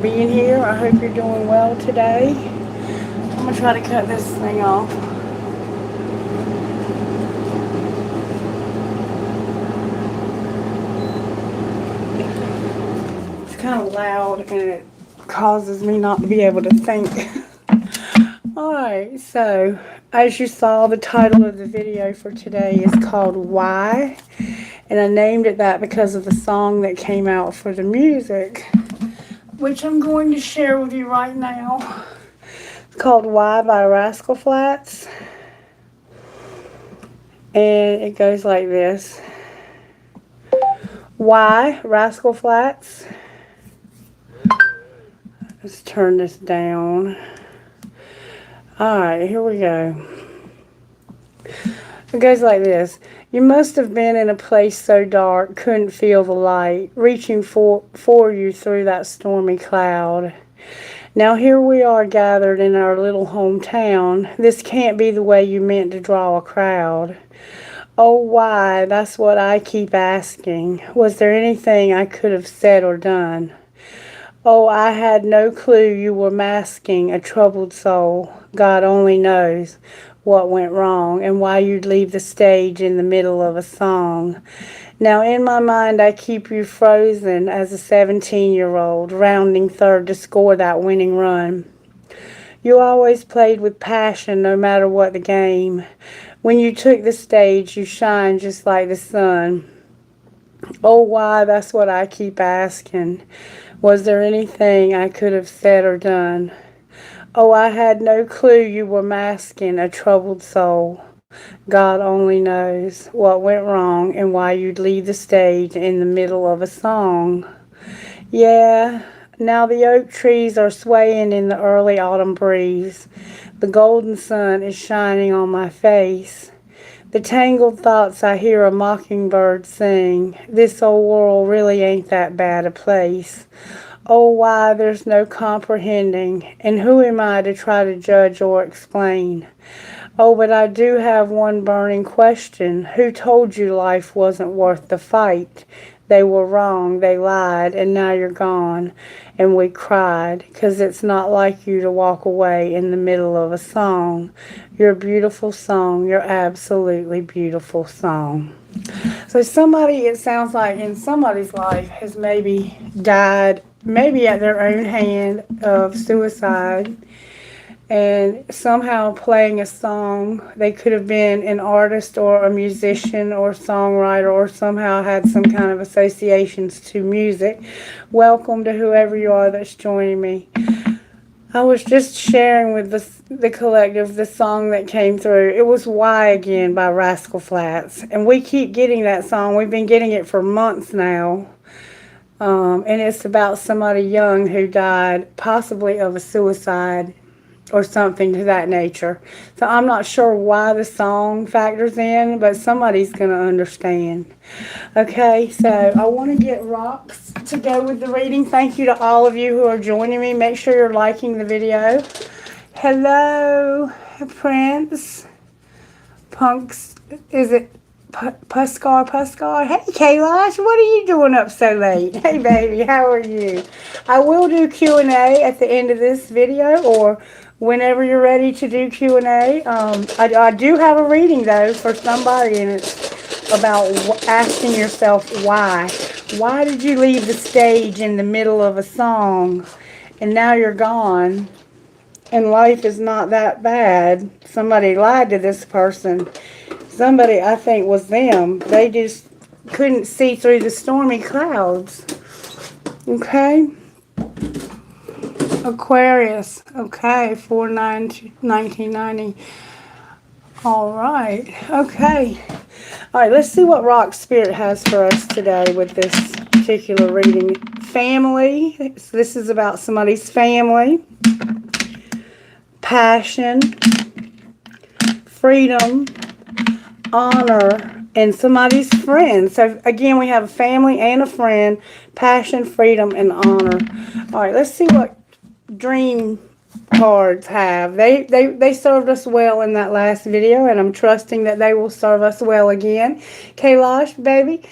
Being here. I hope you're doing well today. I'm going to try to cut this thing off. It's kind of loud and it causes me not to be able to think. Alright, so as you saw, the title of the video for today is called Why? And I named it that because of the song that came out for the music, which I'm going to share with you right now. It's called Why by Rascal Flatts. And it goes like this. Why, Rascal Flatts? Let's turn this down. Alright, here we go. It goes like this. You must have been in a place so dark, couldn't feel the light, reaching for you through that stormy cloud. Now here we are gathered in our little hometown. This can't be the way you meant to draw a crowd. Oh, why? That's what I keep asking. Was there anything I could have said or done? Oh, I had no clue you were masking a troubled soul. God only knows what went wrong and why you'd leave the stage in the middle of a song. Now in my mind I keep you frozen as a 17-year-old, rounding third to score that winning run. You always played with passion no matter what the game. When you took the stage, you shined just like the sun. Oh, why? That's what I keep asking. Was there anything I could have said or done? Oh, I had no clue you were masking a troubled soul. God only knows what went wrong and why you'd leave the stage in the middle of a song. Yeah, now the oak trees are swaying in the early autumn breeze. The golden sun is shining on my face. The tangled thoughts I hear a mockingbird sing. This old world really ain't that bad a place. Oh, why there's no comprehending, and who am I to try to judge or explain? Oh, but I do have one burning question. Who told you life wasn't worth the fight? They were wrong, they lied, and now you're gone. And we cried, 'cause it's not like you to walk away in the middle of a song. You're a beautiful song, you're absolutely beautiful song. So somebody, it sounds like in somebody's life has maybe died, maybe at their own hand of suicide, and somehow playing a song. They could have been an artist or a musician or songwriter or somehow had some kind of associations to music. Welcome to whoever you are that's joining me. I was just sharing with the collective the song that came through. It was Why Again by Rascal Flatts. And we keep getting that song. We've been getting it for months now. And it's about somebody young who died, possibly of a suicide or something to that nature. So I'm not sure why the song factors in, but somebody's going to understand. Okay, so I want to get rocks to go with the reading. Thank you to all of you who are joining me. Make sure you're liking the video. Hello, Prince. Punks, is it Puskar? Hey, Kailash, what are you doing up so late? Hey, baby, how are you? I will do Q&A at the end of this video, or whenever you're ready to do Q&A. I do have a reading, though, for somebody, and it's about asking yourself why. Why did you leave the stage in the middle of a song, and now you're gone, and life is not that bad? Somebody lied to this person. Somebody, I think, was them. They just couldn't see through the stormy clouds. Okay? Aquarius. Okay, 4/9/1990. All right. Okay. All right, let's see what Rock Spirit has for us today with this particular reading. Family. So this is about somebody's family. Passion. Freedom. Honor, and somebody's friend. So again, we have a family and a friend, passion, freedom, and honor. All right, let's see what dream cards have. They served us well in that last video, and I'm trusting that they will serve us well again. Kailash, baby,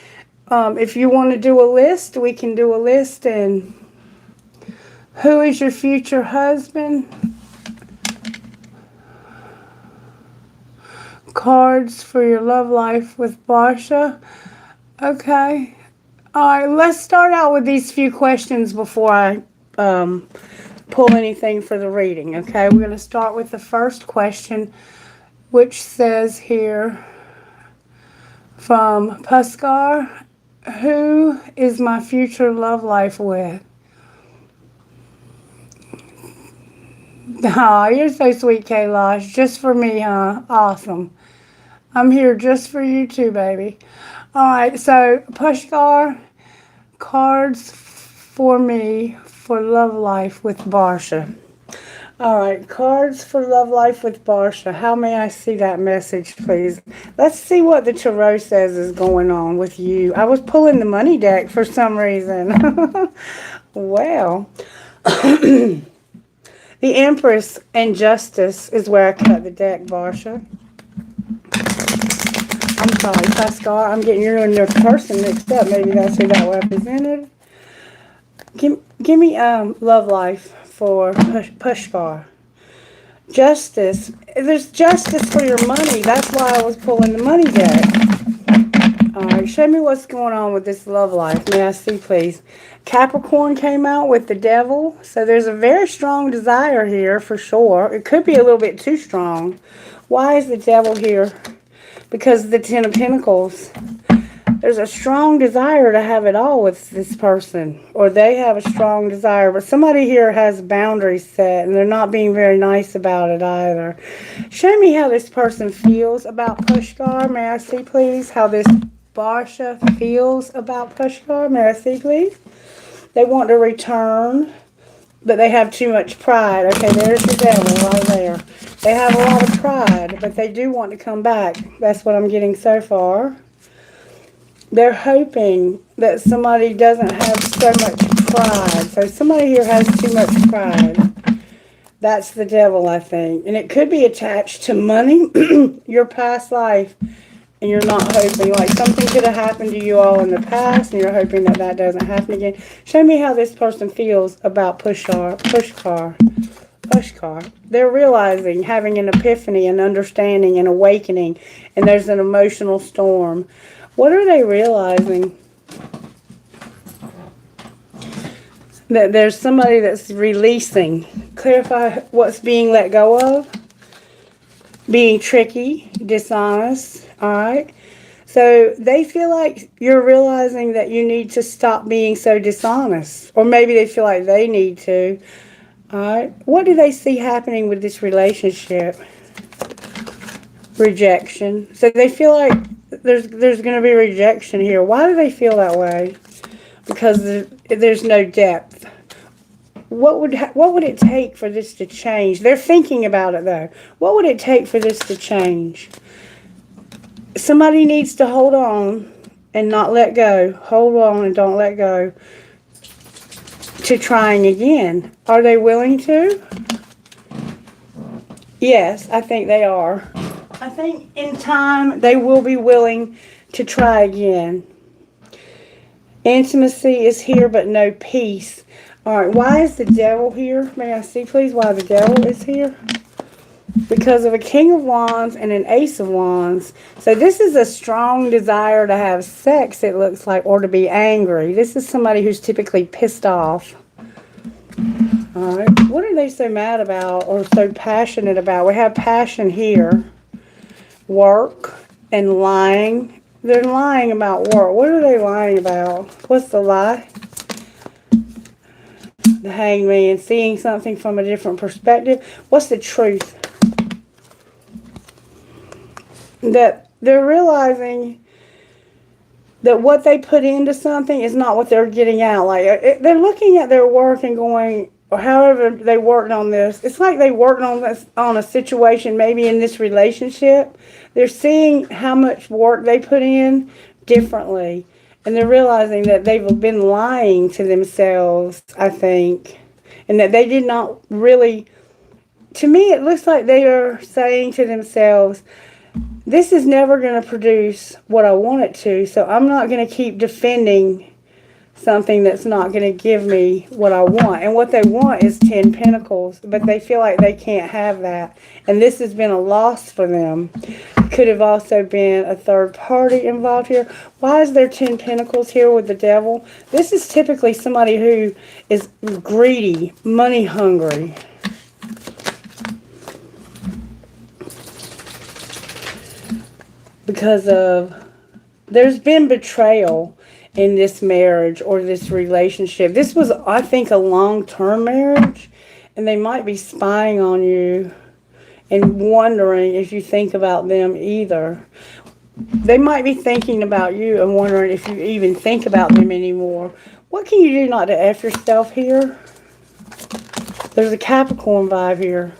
if you want to do a list, we can do a list, and Who is your future husband? Cards for your love life with Barsha. Okay. Alright, let's start out with these few questions before I pull anything for the reading. Okay, we're going to start with the first question, which says here from Puskar, who is my future love life with? Oh, you're so sweet, Kailash. Just for me, huh? Awesome. I'm here just for you too, baby. Alright, so Pushkar, cards for me for love life with Barsha. Alright, cards for love life with Barsha. How may I see that message, please? Let's see what the Tarot says is going on with you. I was pulling the money deck for some reason. Well, the Empress and Justice is where I cut the deck, Barsha. I'm sorry, Pascal. I'm getting you and your person mixed up. Maybe that's who that represented. Give me love life for Pushkar. Justice. There's justice for your money. That's why I was pulling the money deck. Alright, show me what's going on with this love life. May I see, please? Capricorn came out with the Devil. So there's a very strong desire here for sure. It could be a little bit too strong. Why is the Devil here? Because of the Ten of Pentacles. There's a strong desire to have it all with this person. Or they have a strong desire. But somebody here has boundaries set. And they're not being very nice about it either. Show me how this person feels about Pushkar. May I see, please? How this Barsha feels about Pushkar. May I see, please? They want to return. But they have too much pride. Okay, there's the Devil right there. They have a lot of pride, but they do want to come back. That's what I'm getting so far. They're hoping that somebody doesn't have so much pride. So somebody here has too much pride. That's the Devil, I think. And it could be attached to money, your past life, and you're not hoping. Like something could have happened to you all in the past, and you're hoping that that doesn't happen again. Show me how this person feels about Pushkar. They're realizing, having an epiphany, an understanding, an awakening, and there's an emotional storm. What are they realizing? That there's somebody that's releasing. Clarify what's being let go of. Being tricky, dishonest, alright? So they feel like you're realizing that you need to stop being so dishonest. Or maybe they feel like they need to. Alright, what do they see happening with this relationship? Rejection. So they feel like there's going to be rejection here. Why do they feel that way? Because there's no depth. What would it take for this to change? They're thinking about it though. What would it take for this to change? Somebody needs to hold on and not let go. Hold on and don't let go. To trying again. Are they willing to? Yes, I think they are. I think in time they will be willing to try again. Intimacy is here but no peace. Alright, why is the Devil here? May I see please why the Devil is here? Because of a King of Wands and an Ace of Wands. So this is a strong desire to have sex, it looks like, or to be angry. This is somebody who's typically pissed off. Alright, what are they so mad about or so passionate about? We have passion here. Work and lying. They're lying about work. What are they lying about? What's the lie? The Hangman, seeing something from a different perspective. What's the truth? That they're realizing that what they put into something is not what they're getting out. Like they're looking at their work and going, or however they worked on this. It's like they worked on this on a situation, maybe in this relationship. They're seeing how much work they put in differently, and they're realizing that they've been lying to themselves, I think, and that they did not really. To me, it looks like they are saying to themselves, this is never going to produce what I want it to, so I'm not going to keep defending something that's not going to give me what I want. And what they want is 10 Pentacles, but they feel like they can't have that. And this has been a loss for them. Could have also been a third party involved here. Why is there 10 Pentacles here with the Devil? This is typically somebody who is greedy, money hungry. Because there's been betrayal in this marriage or this relationship. This was, I think, a long-term marriage, and they might be spying on you and wondering if you think about them either. They might be thinking about you and wondering if you even think about them anymore. What can you do not to F yourself here? There's a Capricorn vibe here.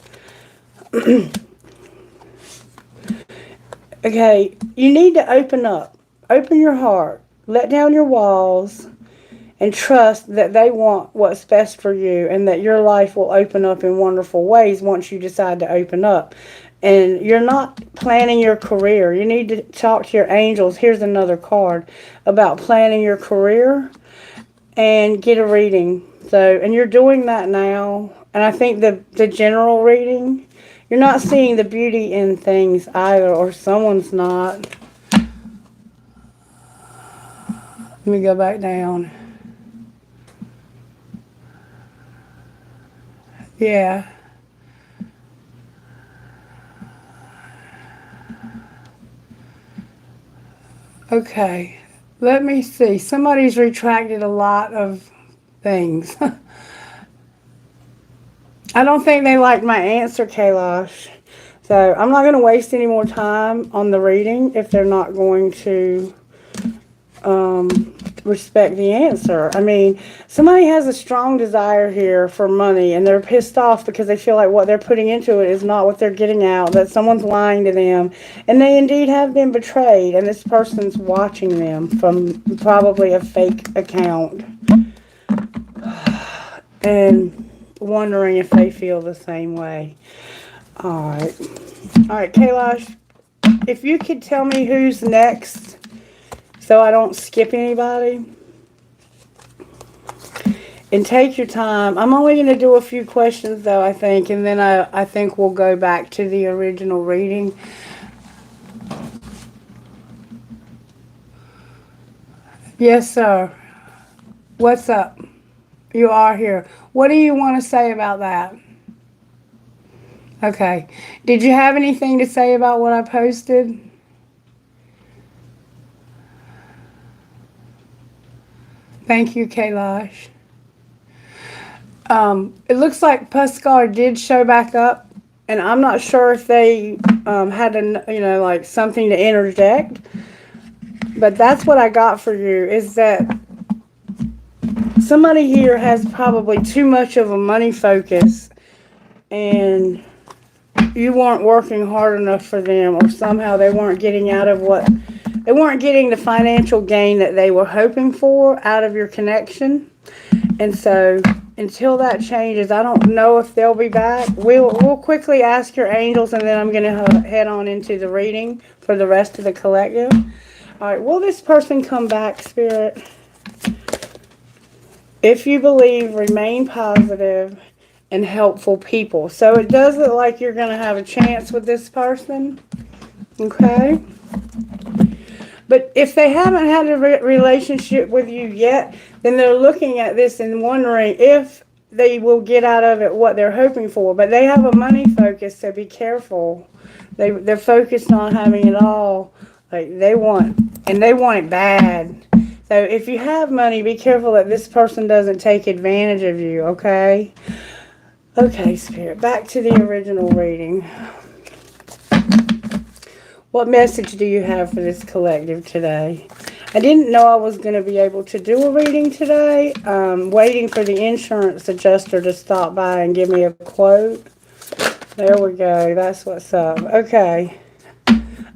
Okay, you need to open up. Open your heart. Let down your walls and trust that they want what's best for you and that your life will open up in wonderful ways once you decide to open up. And you're not planning your career. You need to talk to your angels. Here's another card about planning your career and get a reading. So, and you're doing that now. And I think the general reading, you're not seeing the beauty in things either, or someone's not. Let me go back down. Yeah. Okay. Let me see. Somebody's retracted a lot of things. I don't think they liked my answer, Kailash. So I'm not going to waste any more time on the reading if they're not going to respect the answer. I mean, somebody has a strong desire here for money, and they're pissed off because they feel like what they're putting into it is not what they're getting out, that someone's lying to them, and they indeed have been betrayed, and this person's watching them from probably a fake account and wondering if they feel the same way. Alright, Kailash, if you could tell me who's next so I don't skip anybody. And take your time. I'm only going to do a few questions, though, I think. And then I think we'll go back to the original reading. Yes, sir. What's up? You are here. What do you want to say about that? Okay. Did you have anything to say about what I posted? Thank you, Kailash. It looks like Puskar did show back up, and I'm not sure if they had like something to interject, but that's what I got for you, is that somebody here has probably too much of a money focus, and you weren't working hard enough for them, or somehow they weren't getting out of what they weren't getting the financial gain that they were hoping for out of your connection. And so until that changes, I don't know if they'll be back. We'll quickly ask your angels, and then I'm going to head on into the reading for the rest of the collective. All right, will this person come back, Spirit? If you believe, remain positive and helpful people. So it does look like you're going to have a chance with this person. Okay? But if they haven't had a relationship with you yet, then they're looking at this and wondering if they will get out of it what they're hoping for. But they have a money focus, so be careful. They're focused on having it all. Like they want it bad. So if you have money, be careful that this person doesn't take advantage of you, okay? Okay, Spirit, back to the original reading. What message do you have for this collective today? I didn't know I was going to be able to do a reading today. Waiting for the insurance adjuster to stop by and give me a quote. There we go. That's what's up. Okay.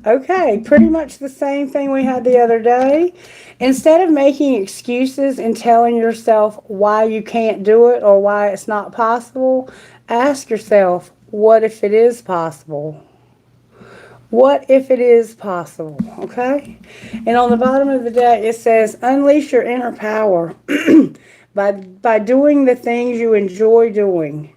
Okay, pretty much the same thing we had the other day. Instead of making excuses and telling yourself why you can't do it or why it's not possible, ask yourself, what if it is possible? What if it is possible? Okay? And on the bottom of the deck, it says, unleash your inner power by doing the things you enjoy doing.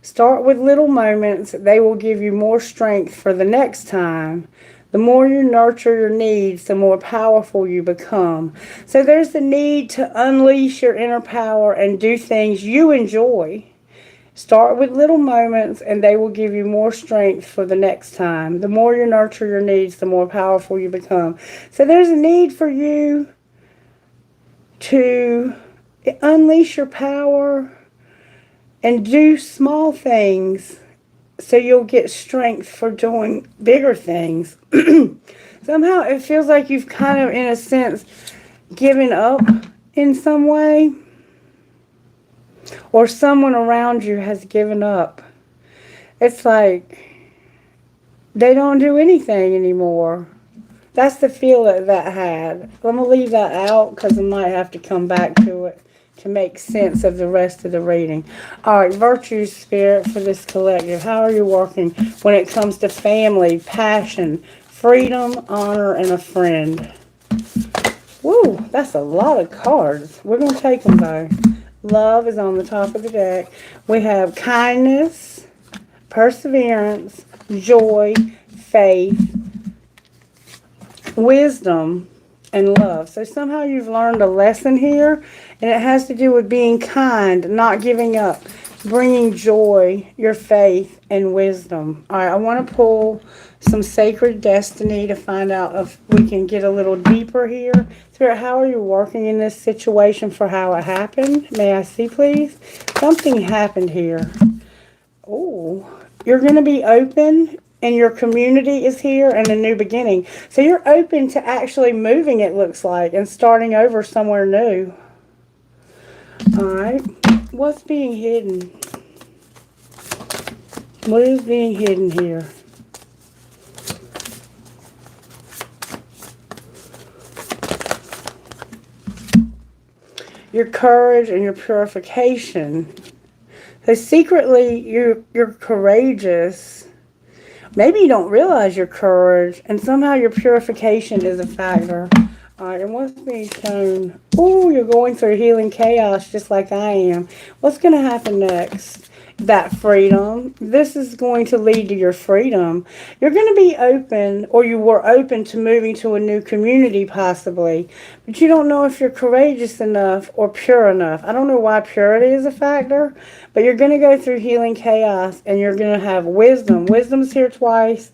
Start with little moments. They will give you more strength for the next time. The more you nurture your needs, the more powerful you become. So there's the need to unleash your inner power and do things you enjoy. Start with little moments and they will give you more strength for the next time. The more you nurture your needs, the more powerful you become. So there's a need for you to unleash your power and do small things so you'll get strength for doing bigger things. Somehow it feels like you've kind of, in a sense, given up in some way. Or someone around you has given up. It's like they don't do anything anymore. That's the feel that had. I'm going to leave that out because I might have to come back to it to make sense of the rest of the reading. All right, Virtue Spirit for this collective. How are you working when it comes to family, passion, freedom, honor, and a friend? Woo, that's a lot of cards. We're going to take them though. Love is on the top of the deck. We have kindness, perseverance, joy, faith, wisdom, and love. So somehow you've learned a lesson here, and it has to do with being kind, not giving up, bringing joy, your faith, and wisdom. All right, I want to pull some sacred destiny to find out if we can get a little deeper here. Spirit, how are you working in this situation for how it happened? May I see, please? Something happened here. Oh, you're going to be open, and your community is here, and a new beginning. So you're open to actually moving, it looks like, and starting over somewhere new. All right. What's being hidden? What is being hidden here? Your courage and your purification. So secretly, you're courageous. Maybe you don't realize your courage, and somehow your purification is a factor. All right, and what's being shown? Oh, you're going through healing chaos just like I am. What's going to happen next? That freedom. This is going to lead to your freedom. You're going to be open, or you were open to moving to a new community possibly, but you don't know if you're courageous enough or pure enough. I don't know why purity is a factor, but you're going to go through healing chaos, and you're going to have wisdom. Wisdom's here twice.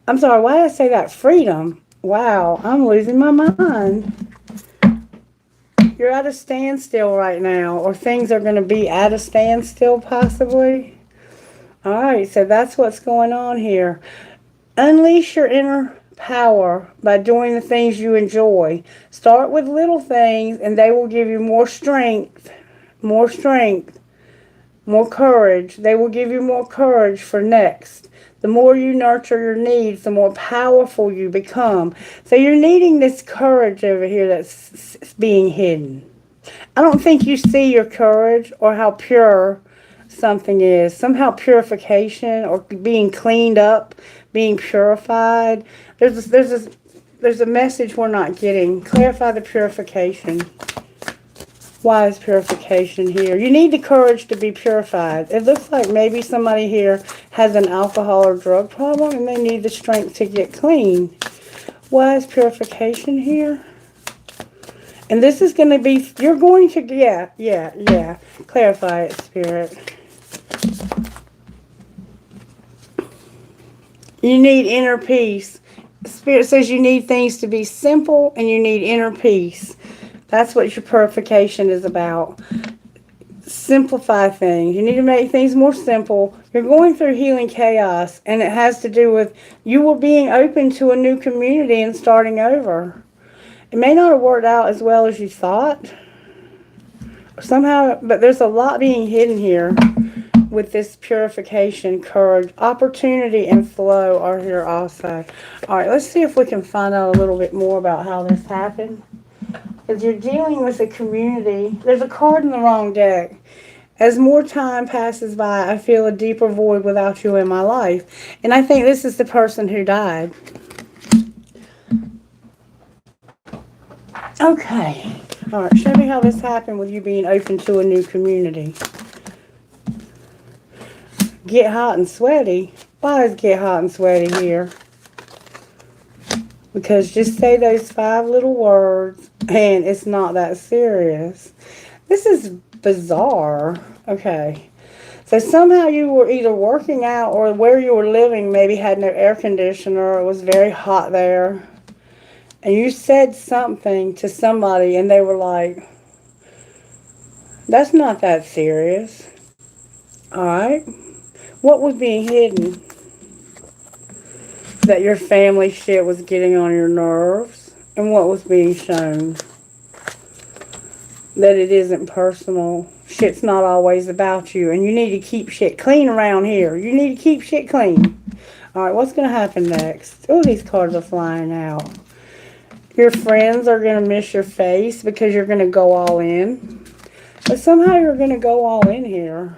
I'm sorry, why did I say that? Freedom. Wow, I'm losing my mind. You're at a standstill right now, or things are going to be at a standstill possibly. All right, so that's what's going on here. Unleash your inner power by doing the things you enjoy. Start with little things, and they will give you more strength, more courage. They will give you more courage for next. The more you nurture your needs, the more powerful you become. So you're needing this courage over here that's being hidden. I don't think you see your courage or how pure something is. Somehow purification or being cleaned up, being purified. There's a message we're not getting. Clarify the purification. Why is purification here? You need the courage to be purified. It looks like maybe somebody here has an alcohol or drug problem and they need the strength to get clean. Why is purification here? And this is going to be, you're going to, yeah. Clarify it, Spirit. You need inner peace. Spirit says you need things to be simple and you need inner peace. That's what your purification is about. Simplify things. You need to make things more simple. You're going through healing chaos, and it has to do with you were being open to a new community and starting over. It may not have worked out as well as you thought. Somehow, but there's a lot being hidden here with this purification, courage, opportunity, and flow are here also. All right, let's see if we can find out a little bit more about how this happened. Because you're dealing with a community. There's a card in the wrong deck. As more time passes by, I feel a deeper void without you in my life. And I think this is the person who died. Okay. All right, show me how this happened with you being open to a new community. Get hot and sweaty. Why is get hot and sweaty here? Because just say those 5 little words and it's not that serious. This is bizarre. Okay. So somehow you were either working out or where you were living maybe had no air conditioner. It was very hot there. And you said something to somebody and they were like, that's not that serious. Alright. What was being hidden? That your family shit was getting on your nerves. And what was being shown? That it isn't personal. Shit's not always about you. And you need to keep shit clean around here. You need to keep shit clean. Alright, what's going to happen next? Oh, these cards are flying out. Your friends are going to miss your face because you're going to go all in. But somehow you're going to go all in here.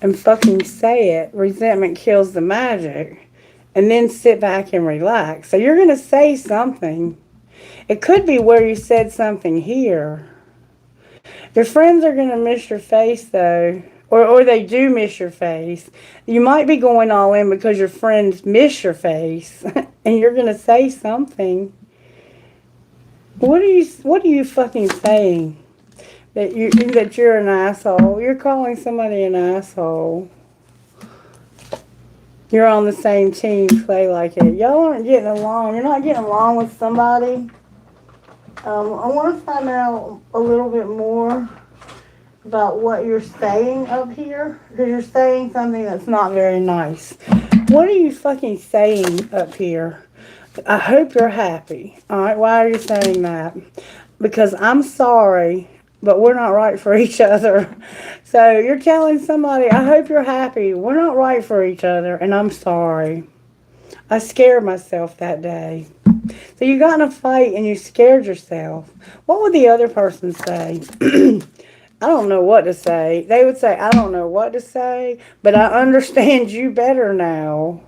And fucking say it. Resentment kills the magic. And then sit back and relax. So you're going to say something. It could be where you said something here. Your friends are going to miss your face, though. Or they do miss your face. You might be going all in because your friends miss your face. And you're going to say something. What are you fucking saying? That you're an asshole. You're calling somebody an asshole. You're on the same team, play like it. Y'all aren't getting along. You're not getting along with somebody. I want to find out a little bit more about what you're saying up here. Because you're saying something that's not very nice. What are you fucking saying up here? I hope you're happy. Alright, why are you saying that? Because I'm sorry, but we're not right for each other. So you're telling somebody, I hope you're happy. We're not right for each other, and I'm sorry. I scared myself that day. So you got in a fight and you scared yourself. What would the other person say? I don't know what to say. They would say, I don't know what to say, but I understand you better now.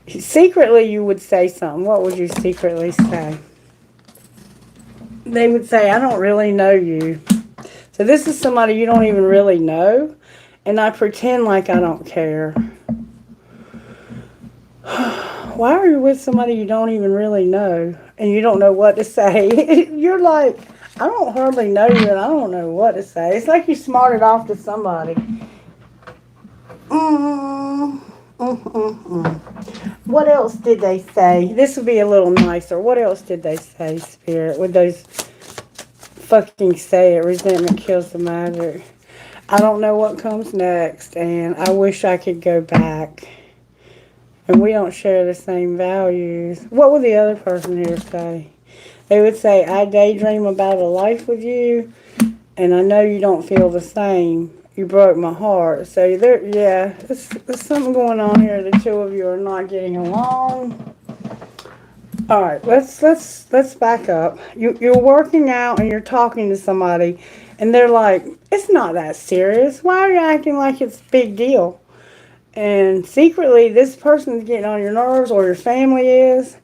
Secretly, you would say something. What would you secretly say? They would say, I don't really know you. So this is somebody you don't even really know, and I pretend like I don't care. Why are you with somebody you don't even really know, and you don't know what to say? You're like, I don't hardly know you, and I don't know what to say. It's like you smarted off to somebody. What else did they say? This would be a little nicer. What else did they say, Spirit? With those fucking say it. Resentment kills the magic. I don't know what comes next, and I wish I could go back. And we don't share the same values. What would the other person here say? They would say, I daydream about a life with you, and I know you don't feel the same. You broke my heart. So there, yeah, there's something going on here. The two of you are not getting along. All right, let's back up. You're working out and you're talking to somebody, and they're like, it's not that serious. Why are you acting like it's a big deal? And secretly, this person's getting on your nerves, or your family is.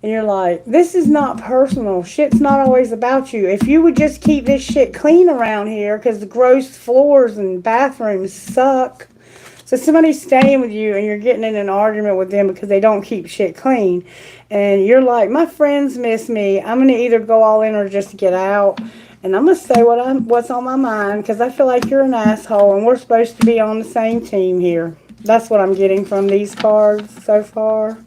And you're like, this is not personal. Shit's not always about you. If you would just keep this shit clean around here, because the gross floors and bathrooms suck. So somebody's staying with you and you're getting in an argument with them because they don't keep shit clean. And you're like, my friends miss me. I'm going to either go all in or just get out. And I'm going to say what's on my mind, because I feel like you're an asshole and we're supposed to be on the same team here. That's what I'm getting from these cards so far.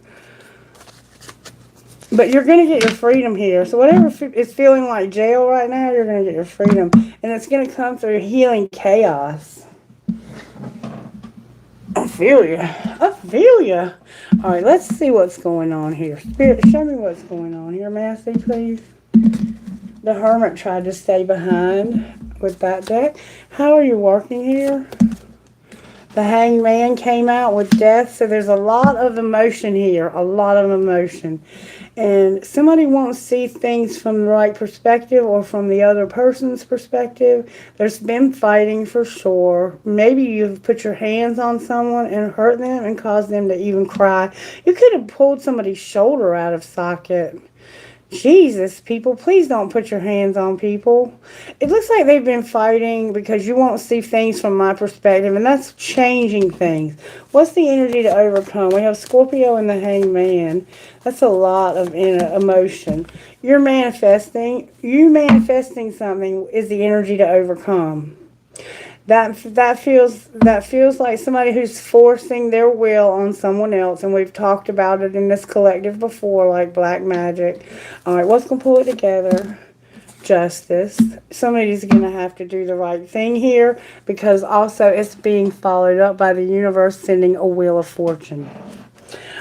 But you're going to get your freedom here. So whatever is feeling like jail right now, you're going to get your freedom. And it's going to come through healing chaos. I feel you. I feel you. All right, let's see what's going on here. Spirit, show me what's going on here, Massey, please. The Hermit tried to stay behind with that deck. How are you working here? The Hanged Man came out with death. So there's a lot of emotion here. A lot of emotion. And somebody won't see things from the right perspective or from the other person's perspective. There's been fighting for sure. Maybe you've put your hands on someone and hurt them and caused them to even cry. You could have pulled somebody's shoulder out of socket. Jesus, people, please don't put your hands on people. It looks like they've been fighting because you won't see things from my perspective, and that's changing things. What's the energy to overcome? We have Scorpio and the Hanged Man. That's a lot of emotion. You're manifesting. You manifesting something is the energy to overcome. That feels like somebody who's forcing their will on someone else, and we've talked about it in this collective before, like black magic. All right, what's gonna pull it together? Justice. Somebody's gonna have to do the right thing here, because also it's being followed up by the universe sending a wheel of fortune.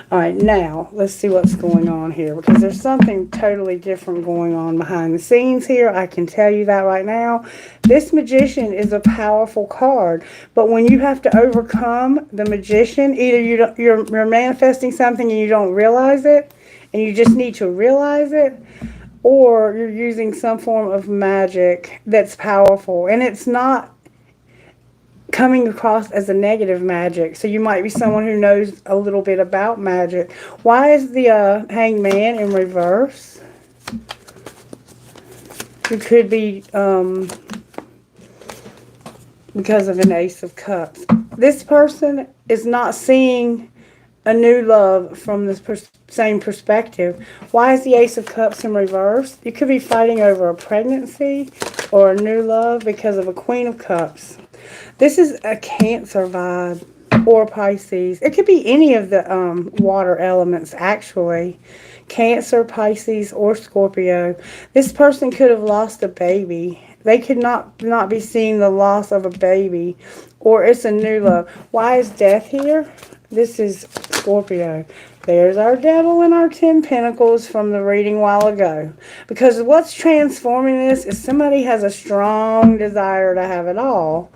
All right, now let's see what's going on here, because there's something totally different going on behind the scenes here. I can tell you that right now. This Magician is a powerful card, but when you have to overcome the Magician, either you're manifesting something and you don't realize it, and you just need to realize it, or you're using some form of magic that's powerful, and it's not coming across as a negative magic. So you might be someone who knows a little bit about magic. Why is the Hanged Man in reverse? It could be because of an Ace of Cups. This person is not seeing a new love from this same perspective. Why is the Ace of Cups in reverse? You could be fighting over a pregnancy or a new love because of a Queen of Cups. This is a Cancer vibe or Pisces. It could be any of the water elements, actually. Cancer, Pisces, or Scorpio. This person could have lost a baby. They could not be seeing the loss of a baby, or it's a new love. Why is Death here? This is Scorpio. There's our Devil and our 10 Pentacles from the reading a while ago. Because what's transforming this is somebody has a strong desire to have it all.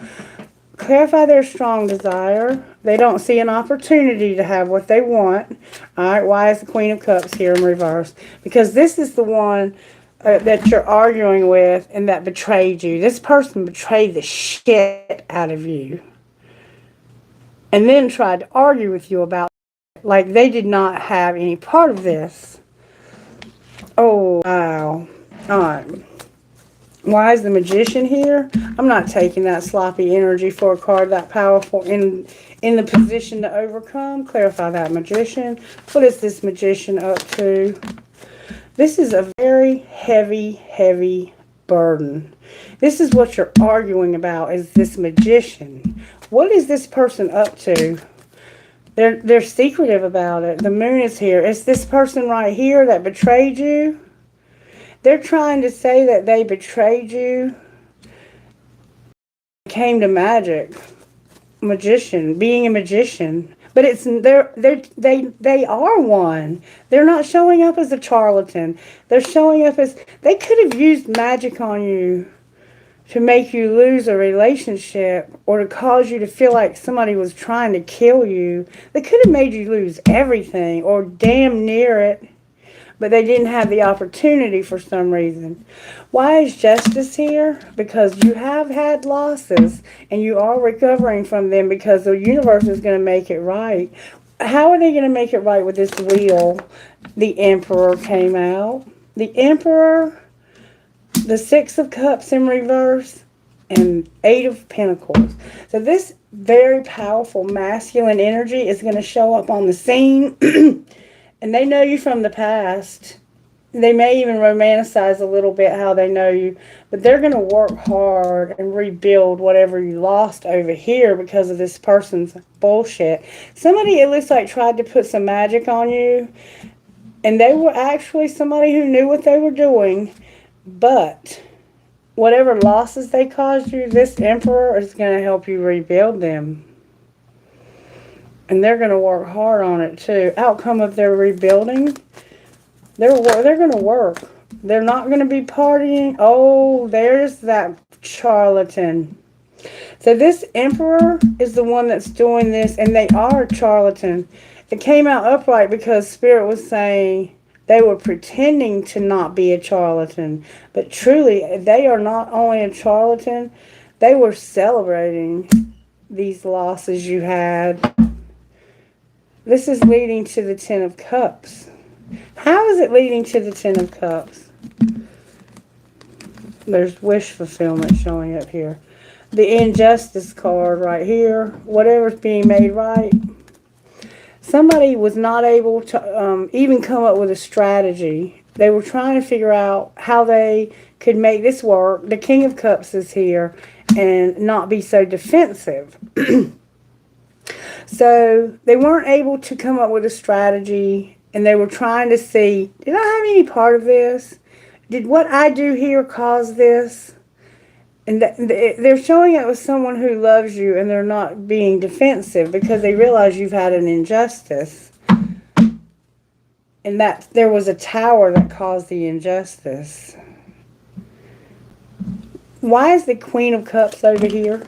Clarify their strong desire. They don't see an opportunity to have what they want. Alright, why is the Queen of Cups here in reverse? Because this is the one that you're arguing with and that betrayed you. This person betrayed the shit out of you. And then tried to argue with you about it, like they did not have any part of this. Oh, wow. Alright. Why is the Magician here? I'm not taking that sloppy energy for a card that powerful in the position to overcome. Clarify that Magician. What is this Magician up to? This is a very heavy, heavy burden. This is what you're arguing about, is this Magician. What is this person up to? They're secretive about it. The Moon is here. It's this person right here that betrayed you. They're trying to say that they betrayed you. It came to magic. Magician, being a magician. But it's they are one. They're not showing up as a charlatan. They're showing up as, they could have used magic on you to make you lose a relationship or to cause you to feel like somebody was trying to kill you. They could have made you lose everything or damn near it. But they didn't have the opportunity for some reason. Why is Justice here? Because you have had losses and you are recovering from them, because the universe is going to make it right. How are they going to make it right with this wheel? The Emperor came out. The Emperor, the Six of Cups in reverse, and Eight of Pentacles. So this very powerful masculine energy is going to show up on the scene. And they know you from the past. They may even romanticize a little bit how they know you. But they're going to work hard and rebuild whatever you lost over here because of this person's bullshit. Somebody, it looks like, tried to put some magic on you. And they were actually somebody who knew what they were doing. But whatever losses they caused you, this Emperor is going to help you rebuild them. And they're going to work hard on it too. Outcome of their rebuilding, they're going to work. They're not going to be partying. Oh, there's that charlatan. So this Emperor is the one that's doing this, and they are a charlatan. It came out upright because Spirit was saying They were pretending to not be a charlatan, but truly, they are not only a charlatan, they were celebrating these losses you had. This is leading to the Ten of Cups. How is it leading to the Ten of Cups? There's wish fulfillment showing up here. The injustice card right here. Whatever's being made right. Somebody was not able to even come up with a strategy. They were trying to figure out how they could make this work. The King of Cups is here and not be so defensive. So they weren't able to come up with a strategy, and they were trying to see, did I have any part of this? Did what I do here cause this? And they're showing it with someone who loves you, and they're not being defensive because they realize you've had an injustice. And that there was a tower that caused the injustice. Why is the Queen of Cups over here?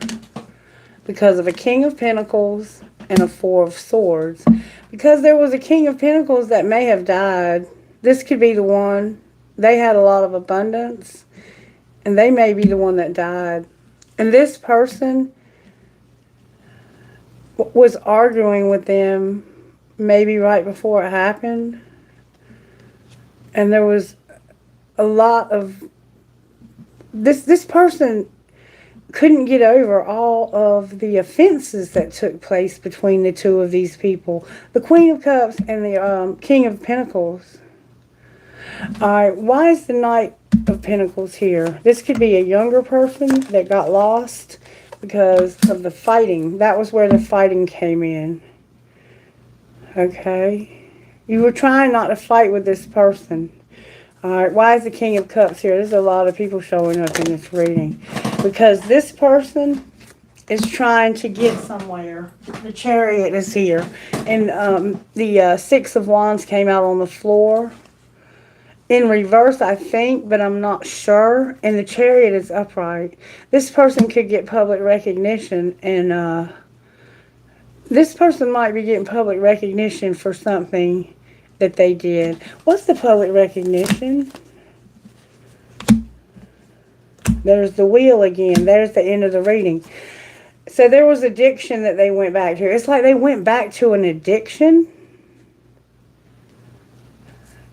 Because of a King of Pentacles and a Four of Swords. Because there was a King of Pentacles that may have died. This could be the one. They had a lot of abundance, and they may be the one that died. And this person was arguing with them maybe right before it happened. And there was a lot of... This person couldn't get over all of the offenses that took place between the two of these people. The Queen of Cups and the King of Pentacles. Alright, why is the Knight of Pentacles here? This could be a younger person that got lost because of the fighting. That was where the fighting came in. Okay. You were trying not to fight with this person. Alright, why is the King of Cups here? There's a lot of people showing up in this reading. Because this person is trying to get somewhere. The Chariot is here. And the Six of Wands came out on the floor. In reverse, I think, but I'm not sure. And the Chariot is upright. This person could get public recognition. And this person might be getting public recognition for something that they did. What's the public recognition? There's the wheel again. There's the end of the reading. So there was addiction that they went back to. It's like they went back to an addiction.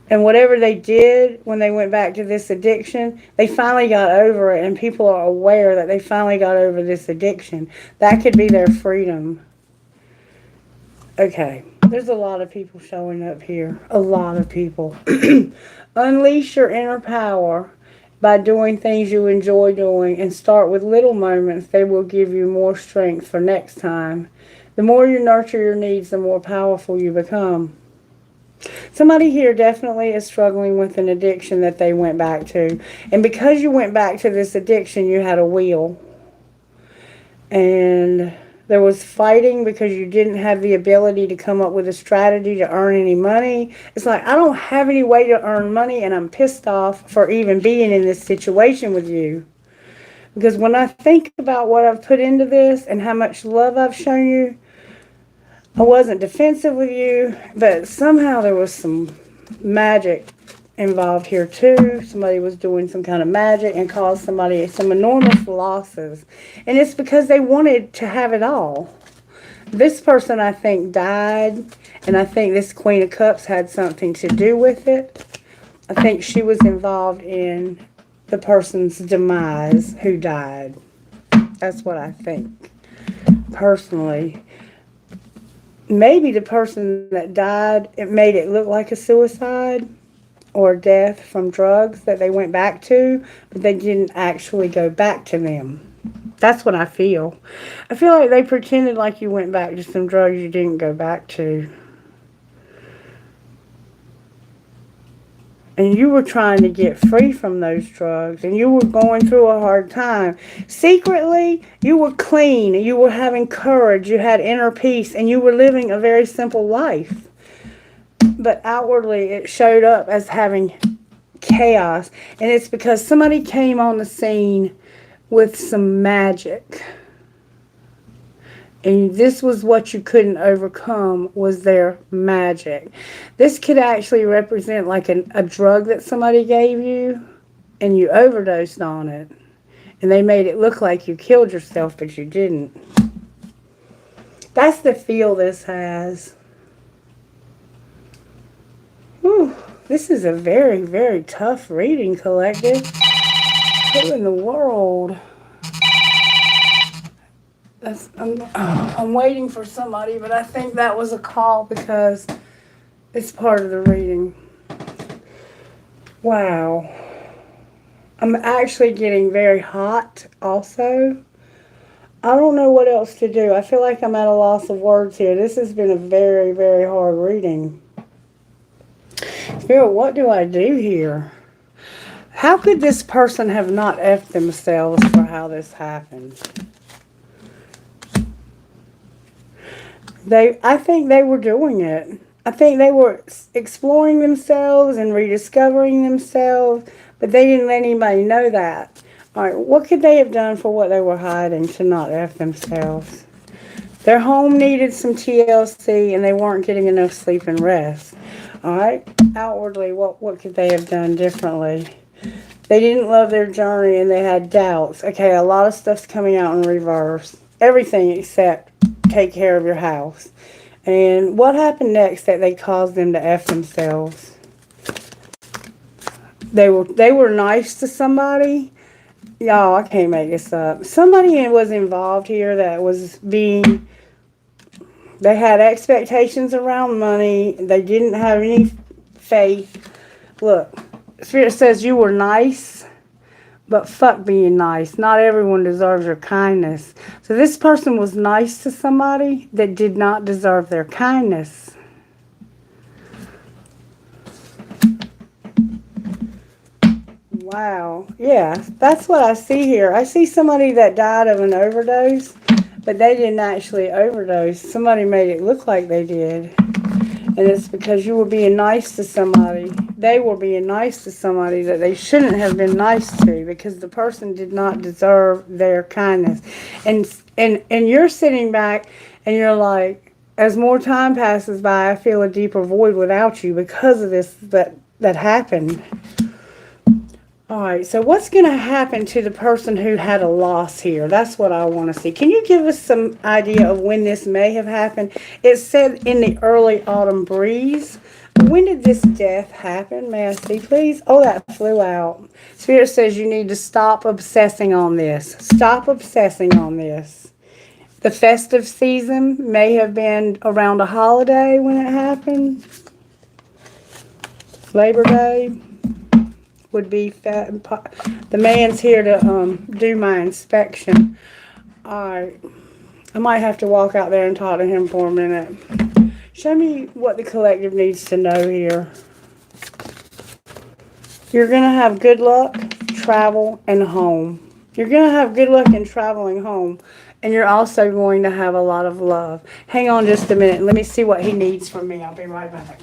And whatever they did when they went back to this addiction, they finally got over it. And people are aware that they finally got over this addiction. That could be their freedom. Okay. There's a lot of people showing up here. A lot of people. Unleash your inner power by doing things you enjoy doing, and start with little moments. They will give you more strength for next time. The more you nurture your needs, the more powerful you become. Somebody here definitely is struggling with an addiction that they went back to. And because you went back to this addiction, you had a wheel. And there was fighting because you didn't have the ability to come up with a strategy to earn any money. It's like, I don't have any way to earn money, and I'm pissed off for even being in this situation with you. Because when I think about what I've put into this and how much love I've shown you, I wasn't defensive with you, but somehow there was some magic involved here too. Somebody was doing some kind of magic and caused somebody some enormous losses. And it's because they wanted to have it all. This person, I think, died, and I think this Queen of Cups had something to do with it. I think she was involved in the person's demise who died. That's what I think, personally. Maybe the person that died, it made it look like a suicide or death from drugs that they went back to, but they didn't actually go back to them. That's what I feel. I feel like they pretended like you went back to some drugs you didn't go back to. And you were trying to get free from those drugs, and you were going through a hard time. Secretly, you were clean, you were having courage, you had inner peace, and you were living a very simple life. But outwardly, it showed up as having chaos. And it's because somebody came on the scene with some magic. And this was what you couldn't overcome, was their magic. This could actually represent like a drug that somebody gave you and you overdosed on it. And they made it look like you killed yourself, but you didn't. That's the feel this has. Whew. This is a very, very tough reading, collective. Who in the world? I'm waiting for somebody, but I think that was a call because it's part of the reading. Wow. I'm actually getting very hot also. I don't know what else to do. I feel like I'm at a loss of words here. This has been a very, very hard reading. Spirit, what do I do here? How could this person have not effed themselves for how this happened? I think they were doing it. I think they were exploring themselves and rediscovering themselves, but they didn't let anybody know that. All right, what could they have done for what they were hiding to not F themselves? Their home needed some TLC and they weren't getting enough sleep and rest. All right, outwardly, what could they have done differently? They didn't love their journey and they had doubts. Okay, a lot of stuff's coming out in reverse. Everything except take care of your house. And what happened next that they caused them to F themselves? They were nice to somebody. Y'all, I can't make this up. Somebody was involved here that was being... They had expectations around money. They didn't have any faith. Look, Spirit says you were nice, but fuck being nice. Not everyone deserves your kindness. So this person was nice to somebody that did not deserve their kindness. Wow. Yeah, that's what I see here. I see somebody that died of an overdose, but they didn't actually overdose. Somebody made it look like they did. And it's because you were being nice to somebody. They were being nice to somebody that they shouldn't have been nice to because the person did not deserve their kindness. And you're sitting back and you're like, as more time passes by, I feel a deeper void without you because of this that happened. All right, so what's going to happen to the person who had a loss here? That's what I want to see. Can you give us some idea of when this may have happened? It said in the early autumn breeze. When did this death happen? May I see, please? Oh, that flew out. Spirit says you need to stop obsessing on this. Stop obsessing on this. The festive season may have been around a holiday when it happened. Labor Day would be the man's here to do my inspection. Alright, I might have to walk out there and talk to him for a minute. Show me what the collective needs to know here. You're going to have good luck, travel, and home. You're going to have good luck in traveling home, and you're also going to have a lot of love. Hang on just a minute. Let me see what he needs from me. I'll be right back.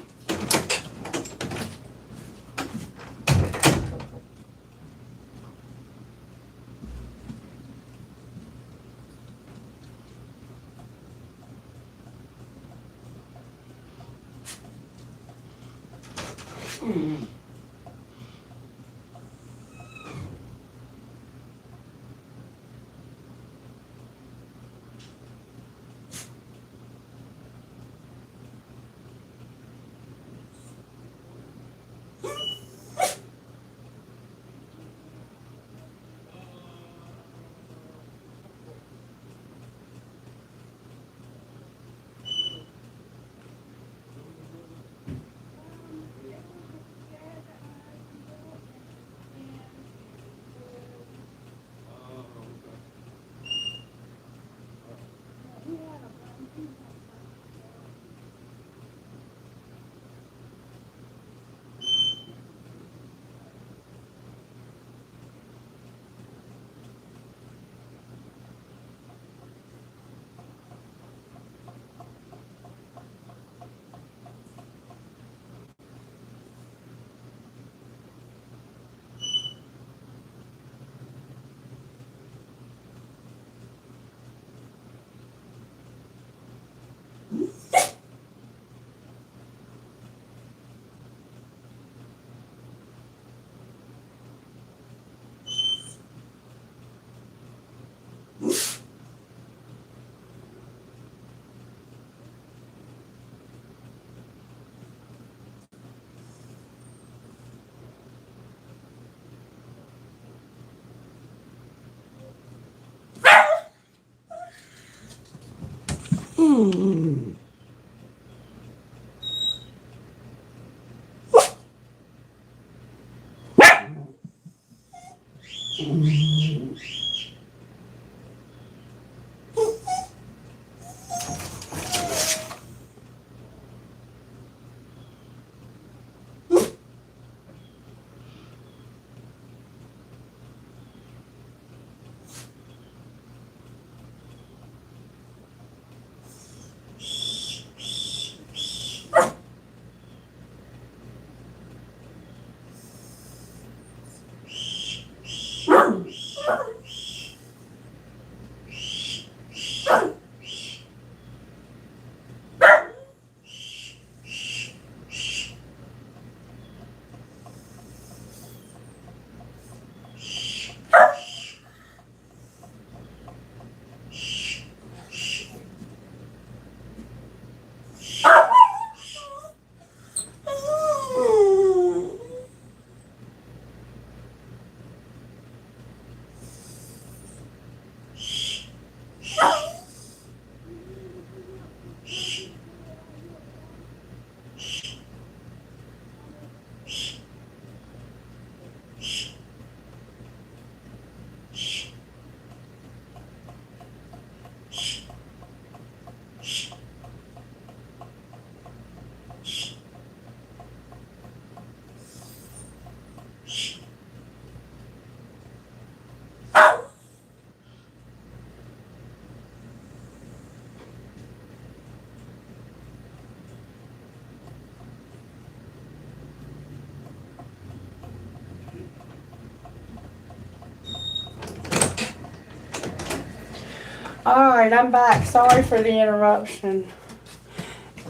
Alright, I'm back. Sorry for the interruption.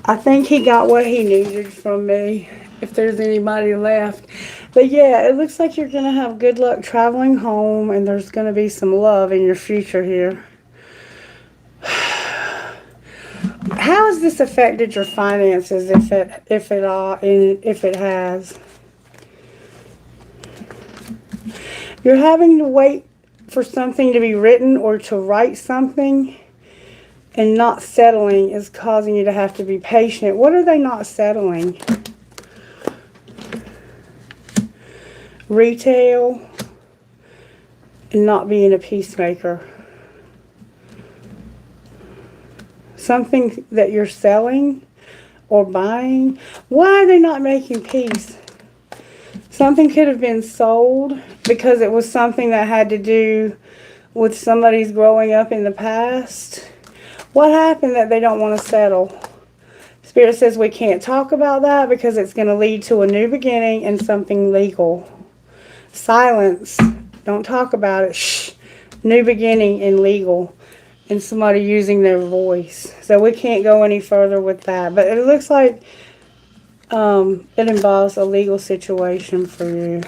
I think he got what he needed from me, if there's anybody left. But yeah, it looks like you're going to have good luck traveling home, and there's going to be some love in your future here. How has this affected your finances, if it has? You're having to wait for something to be written or to write something, and not settling is causing you to have to be patient. What are they not settling? Retail and not being a peacemaker. Something that you're selling or buying. Why are they not making peace? Something could have been sold because it was something that had to do with somebody's growing up in the past. What happened that they don't want to settle? Spirit says we can't talk about that because it's going to lead to a new beginning and something legal. Silence. Don't talk about it. Shh. New beginning and legal. And somebody using their voice. So we can't go any further with that. But it looks like it involves a legal situation for you.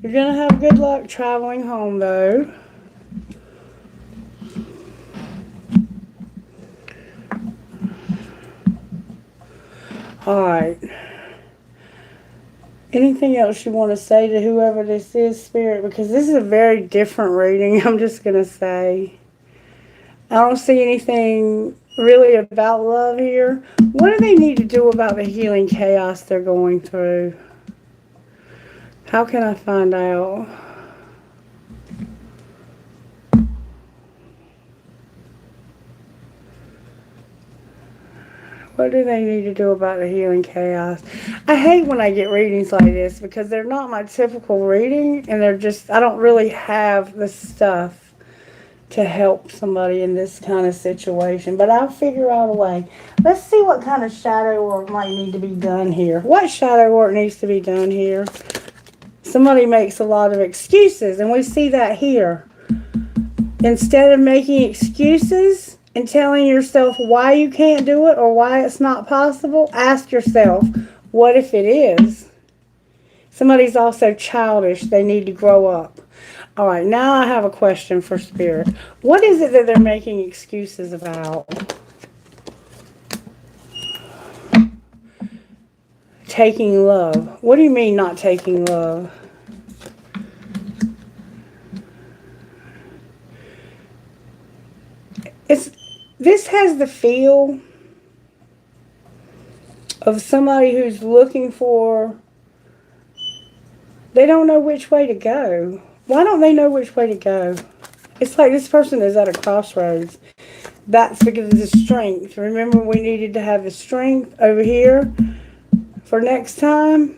You're going to have good luck traveling home, though. Alright. Anything else you want to say to whoever this is, Spirit? Because this is a very different reading, I'm just going to say. I don't see anything really about love here. What do they need to do about the healing chaos they're going through? How can I find out? What do they need to do about the healing chaos? I hate when I get readings like this because they're not my typical reading, and they're just, I don't really have the stuff to help somebody in this kind of situation. But I'll figure out a way. Let's see what kind of shadow work might need to be done here. What shadow work needs to be done here? Somebody makes a lot of excuses, and we see that here. Instead of making excuses and telling yourself why you can't do it or why it's not possible, ask yourself, what if it is? Somebody's also childish. They need to grow up. All right, now I have a question for Spirit. What is it that they're making excuses about? Taking love. What do you mean not taking love? This has the feel of somebody who's looking for, they don't know which way to go. Why don't they know which way to go? It's like this person is at a crossroads. That's because of the strength. Remember, we needed to have the strength over here for next time.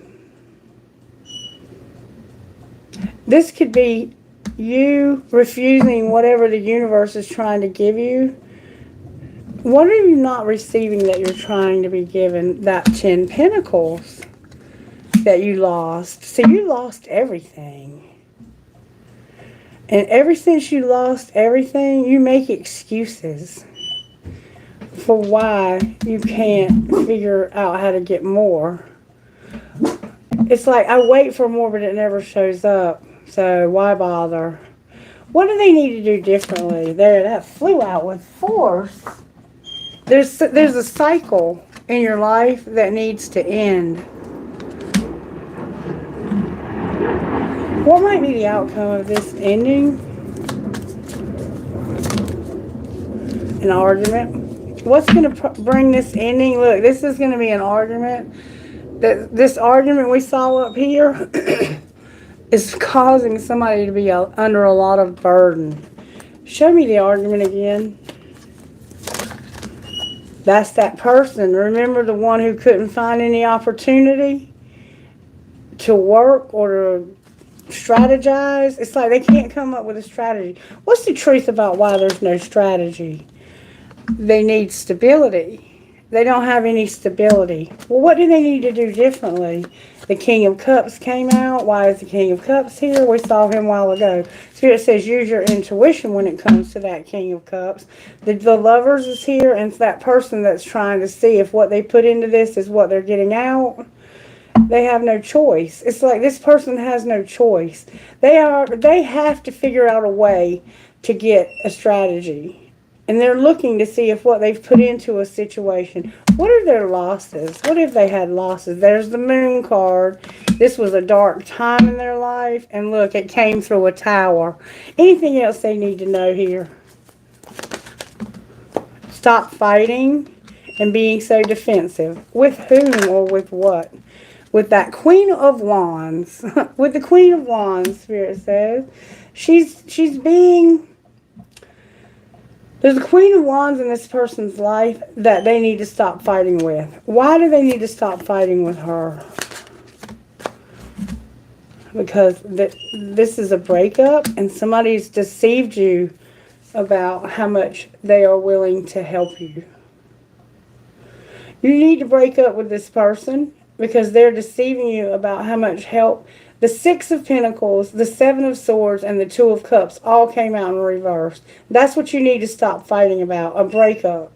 This could be you refusing whatever the universe is trying to give you. What are you not receiving that you're trying to be given? That 10 Pentacles that you lost. So you lost everything. And ever since you lost everything, you make excuses for why you can't figure out how to get more. It's like, I wait for more, but it never shows up. So why bother? What do they need to do differently? There, that flew out with force. There's a cycle in your life that needs to end. What might be the outcome of this ending? An argument. What's going to bring this ending? Look, this is going to be an argument. This argument we saw up here is causing somebody to be under a lot of burden. Show me the argument again. That's that person. Remember, the one who couldn't find any opportunity to work or to strategize? It's like they can't come up with a strategy. What's the truth about why there's no strategy? They need stability. They don't have any stability. Well, what do they need to do differently? The King of Cups came out. Why is the King of Cups here? We saw him a while ago. Spirit says use your intuition when it comes to that King of Cups. The Lovers is here, and it's that person that's trying to see if what they put into this is what they're getting out. They have no choice. It's like this person has no choice. They have to figure out a way to get a strategy. And they're looking to see if what they've put into a situation, what are their losses? What if they had losses? There's the Moon card. This was a dark time in their life. And look, it came through a tower. Anything else they need to know here? Stop fighting and being so defensive. With whom or with what? With that Queen of Wands. With the Queen of Wands, Spirit says. She's being... There's a Queen of Wands in this person's life that they need to stop fighting with. Why do they need to stop fighting with her? Because this is a breakup and somebody's deceived you about how much they are willing to help you. You need to break up with this person because they're deceiving you about how much help. The Six of Pentacles, the Seven of Swords, and the Two of Cups all came out in reverse. That's what you need to stop fighting about, a breakup.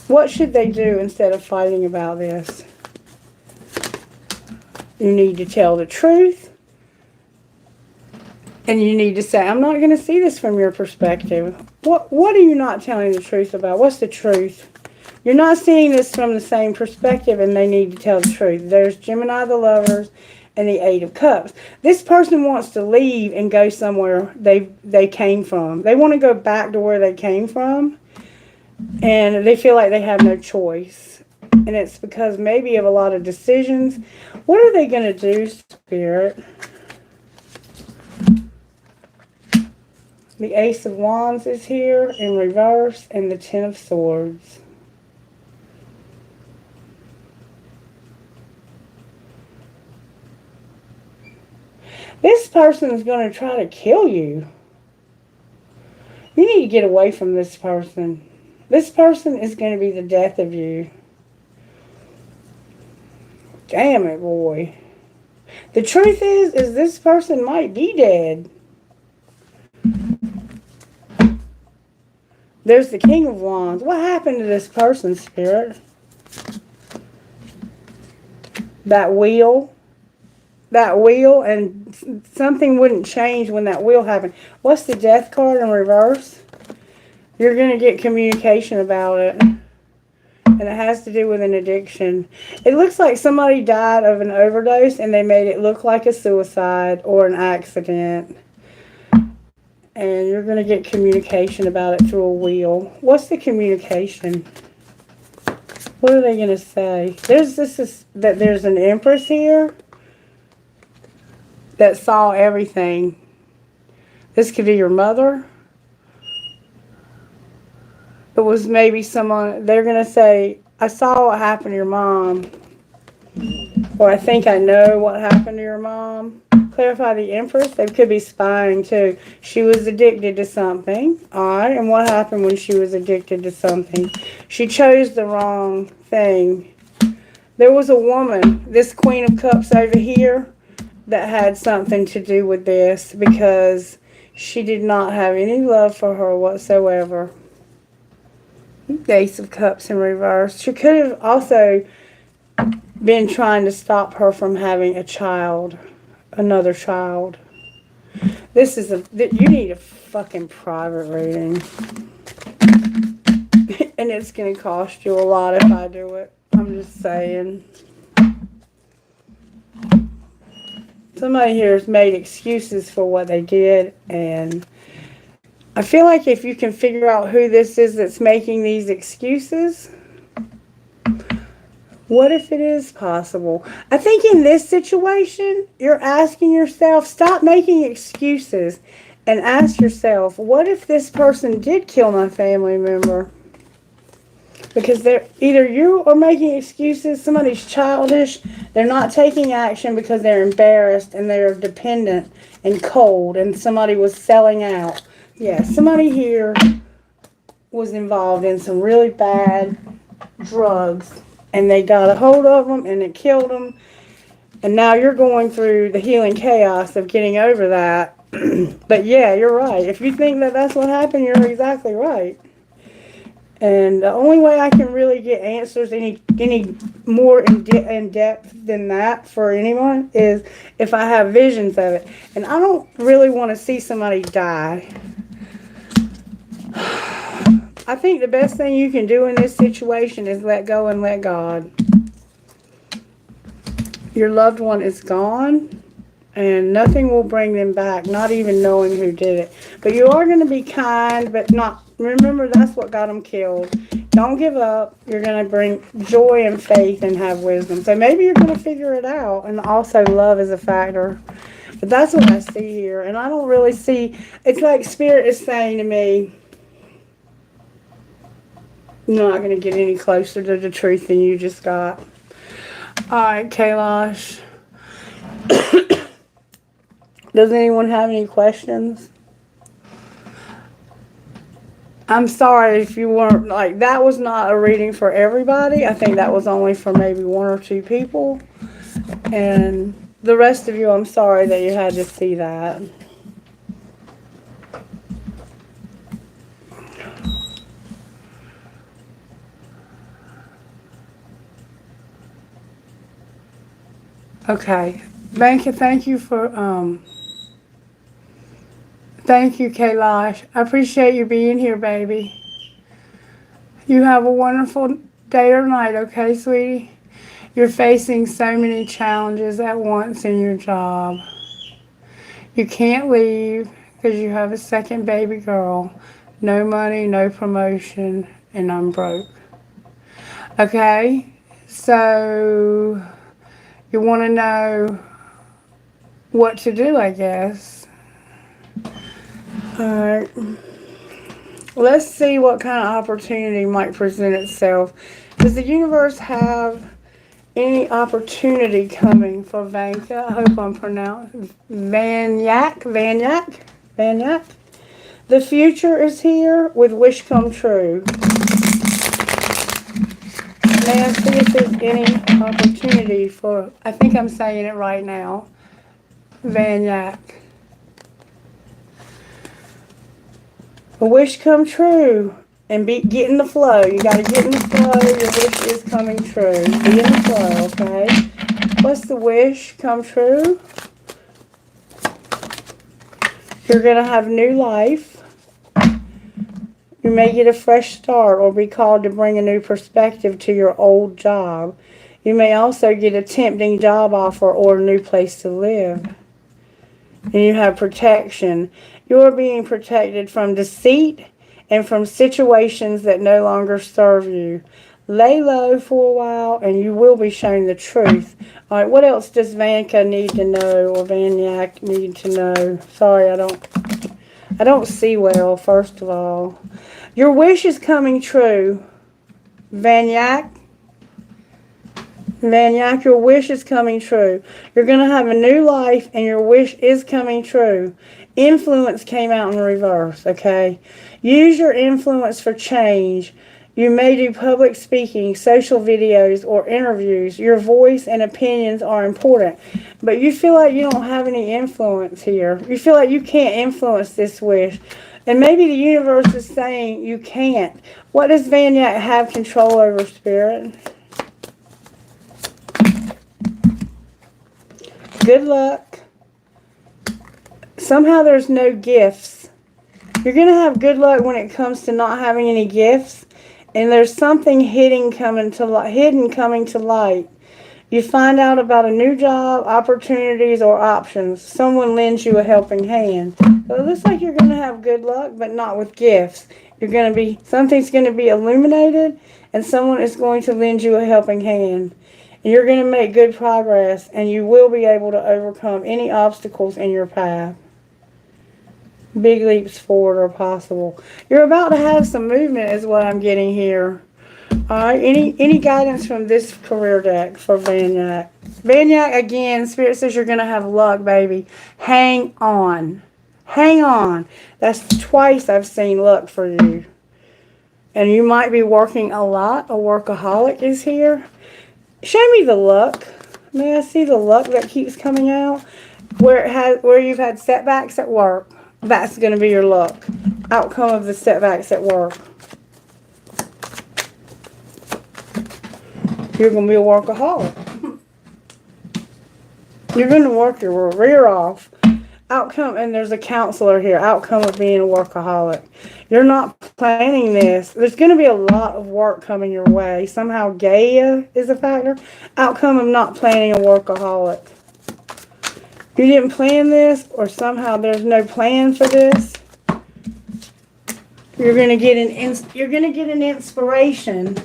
What should they do instead of fighting about this? You need to tell the truth. And you need to say, I'm not going to see this from your perspective. What are you not telling the truth about? What's the truth? You're not seeing this from the same perspective, and they need to tell the truth. There's Gemini, the Lovers, and the Eight of Cups. This person wants to leave and go somewhere they came from. They want to go back to where they came from, and they feel like they have no choice. And it's because maybe of a lot of decisions. What are they going to do, Spirit? The Ace of Wands is here in reverse, and the Ten of Swords. This person is going to try to kill you. You need to get away from this person. This person is going to be the death of you. Damn it, boy. The truth is this person might be dead. There's the King of Wands. What happened to this person, Spirit? That wheel. That wheel, and something wouldn't change when that wheel happened. What's the Death card in reverse? You're going to get communication about it. And it has to do with an addiction. It looks like somebody died of an overdose and they made it look like a suicide or an accident. And you're going to get communication about it through a wheel. What's the communication? What are they going to say? There's an Empress here that saw everything. This could be your mother. It was maybe someone, they're going to say, I saw what happened to your mom. Or I think I know what happened to your mom. Clarify the Empress. They could be spying too. She was addicted to something. Alright, and what happened when she was addicted to something? She chose the wrong thing. There was a woman, this Queen of Cups over here, that had something to do with this because she did not have any love for her whatsoever. The Ace of Cups in reverse. She could have also been trying to stop her from having a child. Another child. This is you need a fucking private reading. And it's going to cost you a lot if I do it. I'm just saying. Somebody here has made excuses for what they did, and I feel like if you can figure out who this is that's making these excuses, what if it is possible? I think in this situation, you're asking yourself, stop making excuses and ask yourself, what if this person did kill my family member? Because they're either you are making excuses, somebody's childish, they're not taking action because they're embarrassed and they're dependent and cold and somebody was selling out. Yeah, somebody here was involved in some really bad drugs and they got a hold of them and it killed them. And now you're going through the healing chaos of getting over that. But yeah, you're right. If you think that that's what happened, you're exactly right. And the only way I can really get answers any more in depth than that for anyone is if I have visions of it. And I don't really want to see somebody die. I think the best thing you can do in this situation is let go and let God. Your loved one is gone, and nothing will bring them back, not even knowing who did it. But you are going to be kind, but not. Remember, that's what got them killed. Don't give up. You're going to bring joy and faith and have wisdom. So maybe you're going to figure it out, and also love is a factor. But that's what I see here, and I don't really see. It's like Spirit is saying to me, you're not going to get any closer to the truth than you just got. Alright, Kailash. Does anyone have any questions? I'm sorry if you weren't, like, that was not a reading for everybody. I think that was only for maybe one or two people. And the rest of you, I'm sorry that you had to see that. Okay. Thank you for, thank you, Kailash. I appreciate you being here, baby. You have a wonderful day or night, okay, sweetie? You're facing so many challenges at once in your job. You can't leave because you have a second baby girl. No money, no promotion, and I'm broke. Okay? So you want to know what to do, I guess. Alright. Let's see what kind of opportunity might present itself. Does the universe have any opportunity coming for Vanka? I hope I'm pronouncing Vanyak. The future is here with wish come true. May I see if there's any opportunity for, I think I'm saying it right now, Vanyak. A wish come true and get in the flow. You got to get in the flow. Your wish is coming true. Be in the flow, okay? What's the wish come true? You're going to have new life. You may get a fresh start or be called to bring a new perspective to your old job. You may also get a tempting job offer or a new place to live. And you have protection. You are being protected from deceit and from situations that no longer serve you. Lay low for a while and you will be shown the truth. All right, what else does Vanka need to know or Vanyak need to know? Sorry, I don't see well, first of all. Your wish is coming true. Vanyak, your wish is coming true. You're going to have a new life and your wish is coming true. Influence came out in reverse, okay? Use your influence for change. You may do public speaking, social videos, or interviews. Your voice and opinions are important. But you feel like you don't have any influence here. You feel like you can't influence this wish. And maybe the universe is saying you can't. What does Vanyak have control over, Spirit? Good luck. Somehow there's no gifts. You're going to have good luck when it comes to not having any gifts. And there's something hidden coming to light. You find out about a new job, opportunities, or options. Someone lends you a helping hand. So it looks like you're going to have good luck, but not with gifts. Something's going to be illuminated, and someone is going to lend you a helping hand. And you're going to make good progress, and you will be able to overcome any obstacles in your path. Big leaps forward are possible. You're about to have some movement is what I'm getting here. Alright, any guidance from this career deck for Vanyak? Vanyak, again, Spirit says you're going to have luck, baby. Hang on. Hang on. That's twice I've seen luck for you. And you might be working a lot. A workaholic is here. Show me the luck. May I see the luck that keeps coming out? Where you've had setbacks at work. That's going to be your luck. Outcome of the setbacks at work. You're going to be a workaholic. You're going to work your rear off. Outcome, and there's a counselor here. Outcome of being a workaholic. You're not planning this. There's going to be a lot of work coming your way. Somehow Gaia is a factor. Outcome of not planning a workaholic. You didn't plan this, or somehow there's no plan for this. You're going to get an inspiration,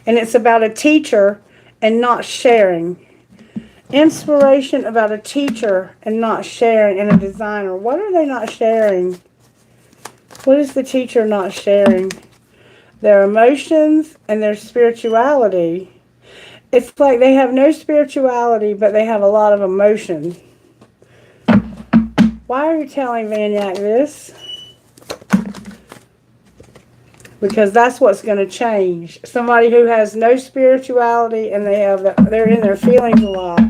and it's about a teacher and not sharing. Inspiration about a teacher and not sharing, and a designer. What are they not sharing? What is the teacher not sharing? Their emotions and their spirituality. It's like they have no spirituality, but they have a lot of emotion. Why are you telling Vanyak this? Because that's what's going to change. Somebody who has no spirituality and they're in their feelings a lot.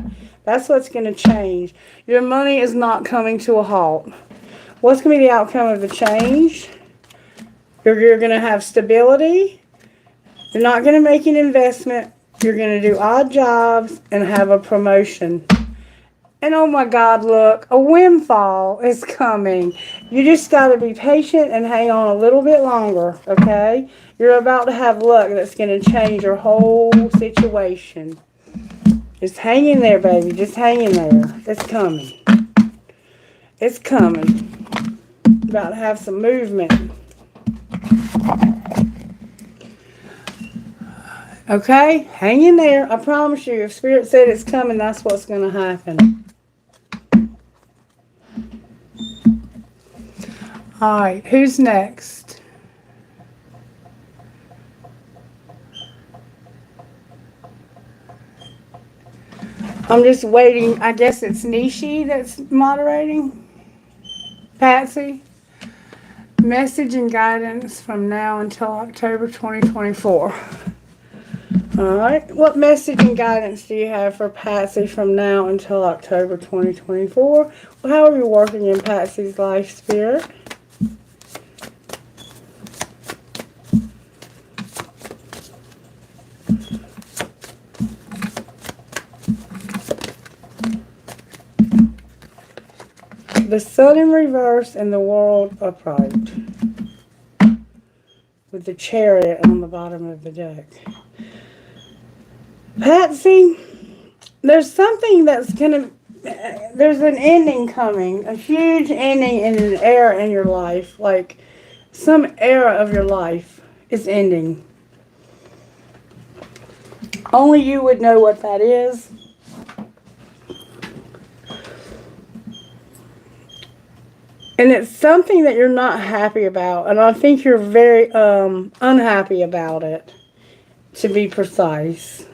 That's what's going to change. Your money is not coming to a halt. What's going to be the outcome of the change? You're going to have stability. You're not going to make an investment. You're going to do odd jobs and have a promotion. And oh my God, look, a windfall is coming. You just got to be patient and hang on a little bit longer, okay? You're about to have luck that's going to change your whole situation. Just hang in there, baby. Just hang in there. It's coming. It's coming. About to have some movement. Okay? Hang in there. I promise you, if Spirit said it's coming, that's what's going to happen. Alright, who's next? I'm just waiting. I guess it's Nishi that's moderating. Patsy. Message and guidance from now until October 2024. Alright, what message and guidance do you have for Patsy from now until October 2024? Well, how are you working in Patsy's life, Spirit? The Sun in reverse and the World upright. With the Chariot on the bottom of the deck. Patsy, there's something that's going to there's an ending coming, a huge ending in an era in your life. Like, some era of your life is ending. Only you would know what that is. And it's something that you're not happy about. And I think you're very unhappy about it, to be precise.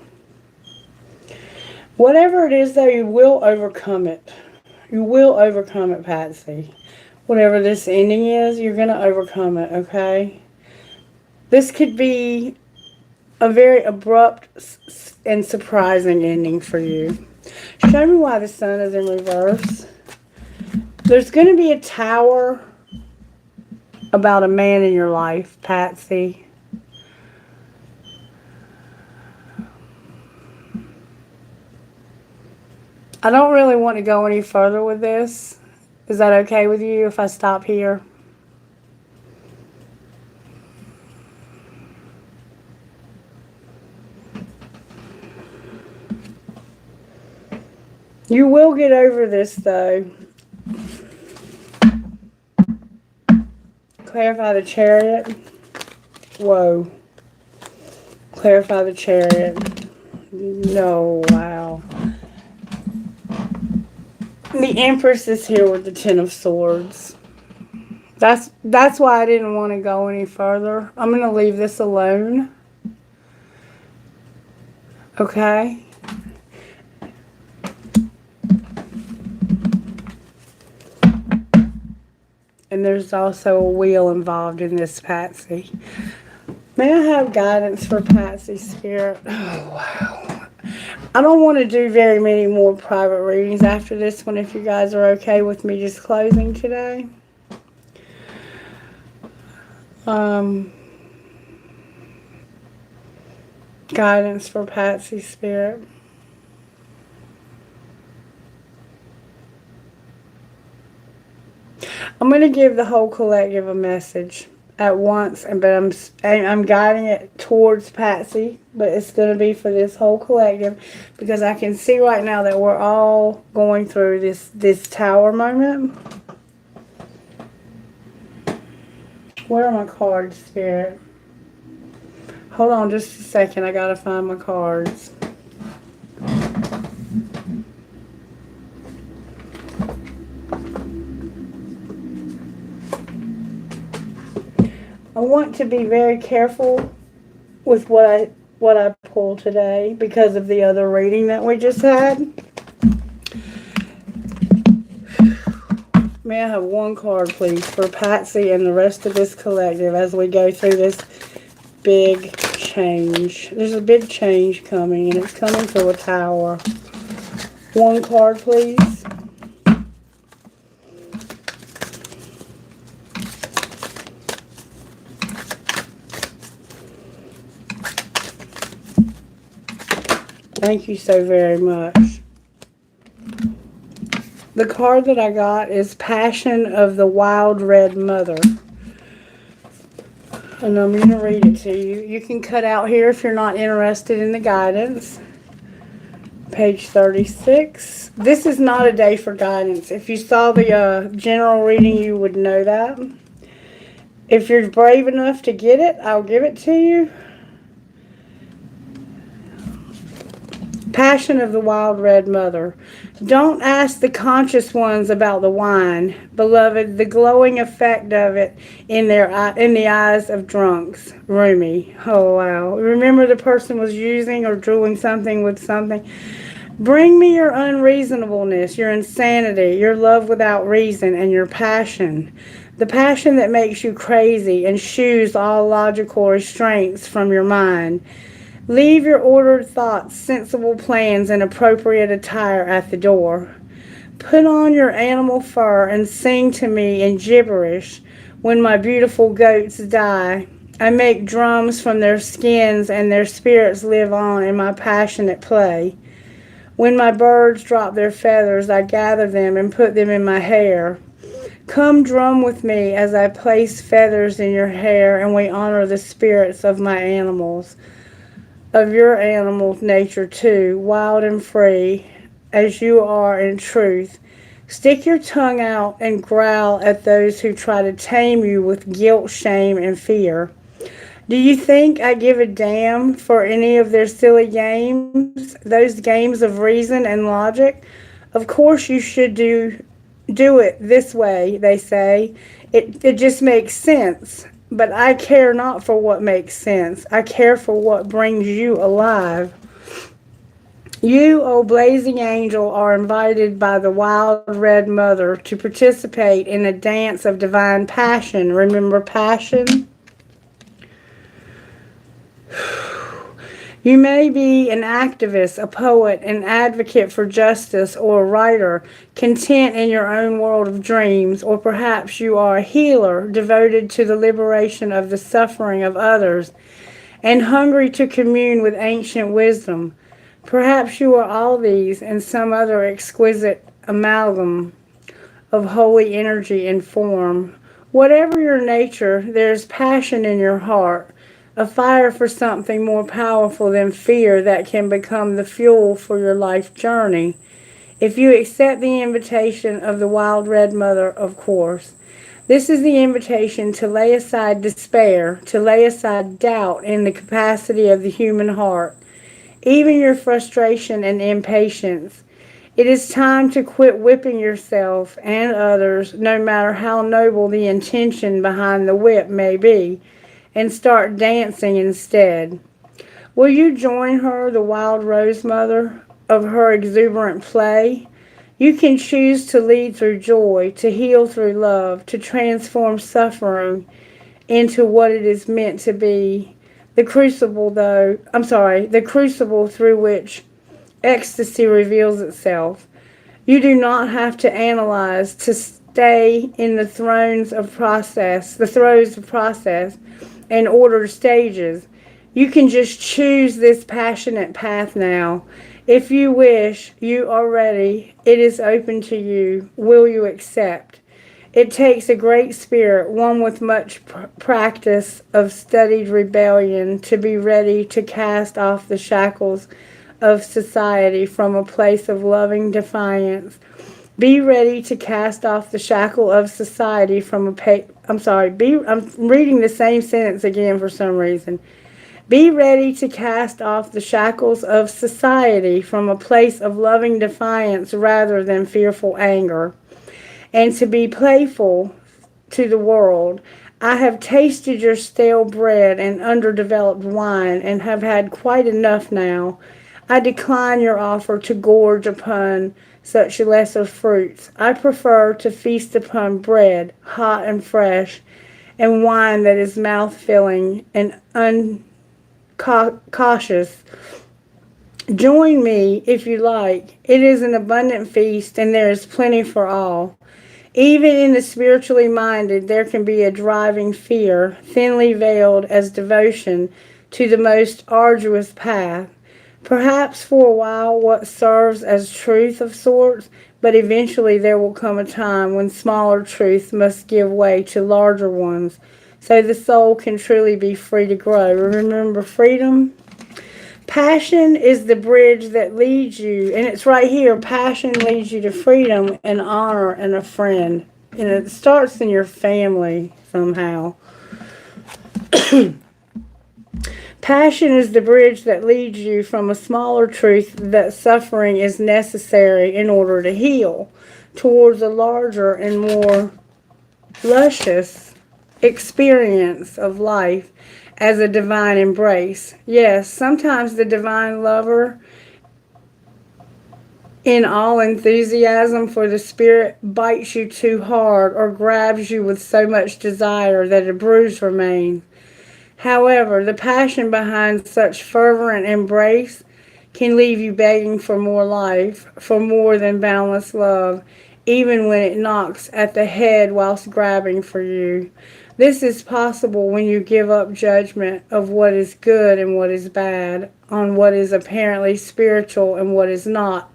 Whatever it is, though, you will overcome it. You will overcome it, Patsy. Whatever this ending is, you're going to overcome it, okay? This could be a very abrupt and surprising ending for you. Show me why the sun is in reverse. There's going to be a tower about a man in your life, Patsy. I don't really want to go any further with this. Is that okay with you if I stop here? You will get over this, though. Clarify the Chariot. Whoa. Clarify the Chariot. No, wow. The Empress is here with the Ten of Swords. That's why I didn't want to go any further. I'm going to leave this alone. Okay? And there's also a wheel involved in this, Patsy. May I have guidance for Patsy, Spirit? Oh, wow. I don't want to do very many more private readings after this one, if you guys are okay with me just closing today. Guidance for Patsy, Spirit. I'm going to give the whole collective a message at once, but I'm guiding it towards Patsy, but it's going to be for this whole collective, because I can see right now that we're all going through this tower moment. Where are my cards, Spirit? Hold on just a second. I got to find my cards. I want to be very careful with what I pull today because of the other reading that we just had. May I have one card, please, for Patsy and the rest of this collective as we go through this big change. There's a big change coming, and it's coming through a tower. One card, please. Thank you so very much. The card that I got is Passion of the Wild Red Mother. And I'm going to read it to you. You can cut out here if you're not interested in the guidance. Page 36. This is not a day for guidance. If you saw the general reading, you would know that. If you're brave enough to get it, I'll give it to you. Passion of the Wild Red Mother. Don't ask the conscious ones about the wine, beloved, the glowing effect of it in the eyes of drunks. Rumi. Oh, wow. Remember the person was using or doing something with something. Bring me your unreasonableness, your insanity, your love without reason, and your passion. The passion that makes you crazy and shoos all logical restraints from your mind. Leave your ordered thoughts, sensible plans, and appropriate attire at the door. Put on your animal fur and sing to me in gibberish. When my beautiful goats die, I make drums from their skins, and their spirits live on in my passionate play. When my birds drop their feathers, I gather them and put them in my hair. Come drum with me as I place feathers in your hair, and we honor the spirits of my animals. Of your animal nature too, wild and free, as you are in truth. Stick your tongue out and growl at those who try to tame you with guilt, shame, and fear. Do you think I give a damn for any of their silly games, those games of reason and logic? Of course you should do it this way, they say. It just makes sense. But I care not for what makes sense. I care for what brings you alive. You, O blazing angel, are invited by the wild red mother to participate in a dance of divine passion. Remember passion? You may be an activist, a poet, an advocate for justice, or a writer, content in your own world of dreams, or perhaps you are a healer, devoted to the liberation of the suffering of others, and hungry to commune with ancient wisdom. Perhaps you are all these and some other exquisite amalgam of holy energy and form. Whatever your nature, there is passion in your heart, a fire for something more powerful than fear that can become the fuel for your life journey. If you accept the invitation of the wild red mother, of course. This is the invitation to lay aside despair, to lay aside doubt in the capacity of the human heart, even your frustration and impatience. It is time to quit whipping yourself and others, no matter how noble the intention behind the whip may be, and start dancing instead. Will you join her, the wild rose mother, of her exuberant play? You can choose to lead through joy, to heal through love, to transform suffering into what it is meant to be. The crucible through which ecstasy reveals itself. You do not have to analyze, to stay in the throes of process, and ordered stages. You can just choose this passionate path now. If you wish, you are ready. It is open to you. Will you accept? It takes a great spirit, one with much practice of studied rebellion, to be ready to cast off the shackles of society from a place of loving defiance. Be ready to cast off the shackle of society from I'm reading the same sentence again for some reason. Be ready to cast off the shackles of society from a place of loving defiance rather than fearful anger, and to be playful to the world. I have tasted your stale bread and underdeveloped wine and have had quite enough now. I decline your offer to gorge upon such lesser fruits. I prefer to feast upon bread, hot and fresh, and wine that is mouth-filling and uncautious. Join me if you like. It is an abundant feast, and there is plenty for all. Even in the spiritually minded, there can be a driving fear, thinly veiled as devotion to the most arduous path. Perhaps for a while what serves as truth of sorts, but eventually there will come a time when smaller truths must give way to larger ones, so the soul can truly be free to grow. Remember freedom? Passion is the bridge that leads you, and it's right here. Passion leads you to freedom and honor and a friend. And it starts in your family somehow. Passion is the bridge that leads you from a smaller truth that suffering is necessary in order to heal, towards a larger and more luscious experience of life as a divine embrace. Yes, sometimes the divine lover, in all enthusiasm for the spirit, bites you too hard or grabs you with so much desire that a bruise remains. However, the passion behind such fervent embrace can leave you begging for more life, for more than boundless love, even when it knocks at the head whilst grabbing for you. This is possible when you give up judgment of what is good and what is bad, on what is apparently spiritual and what is not,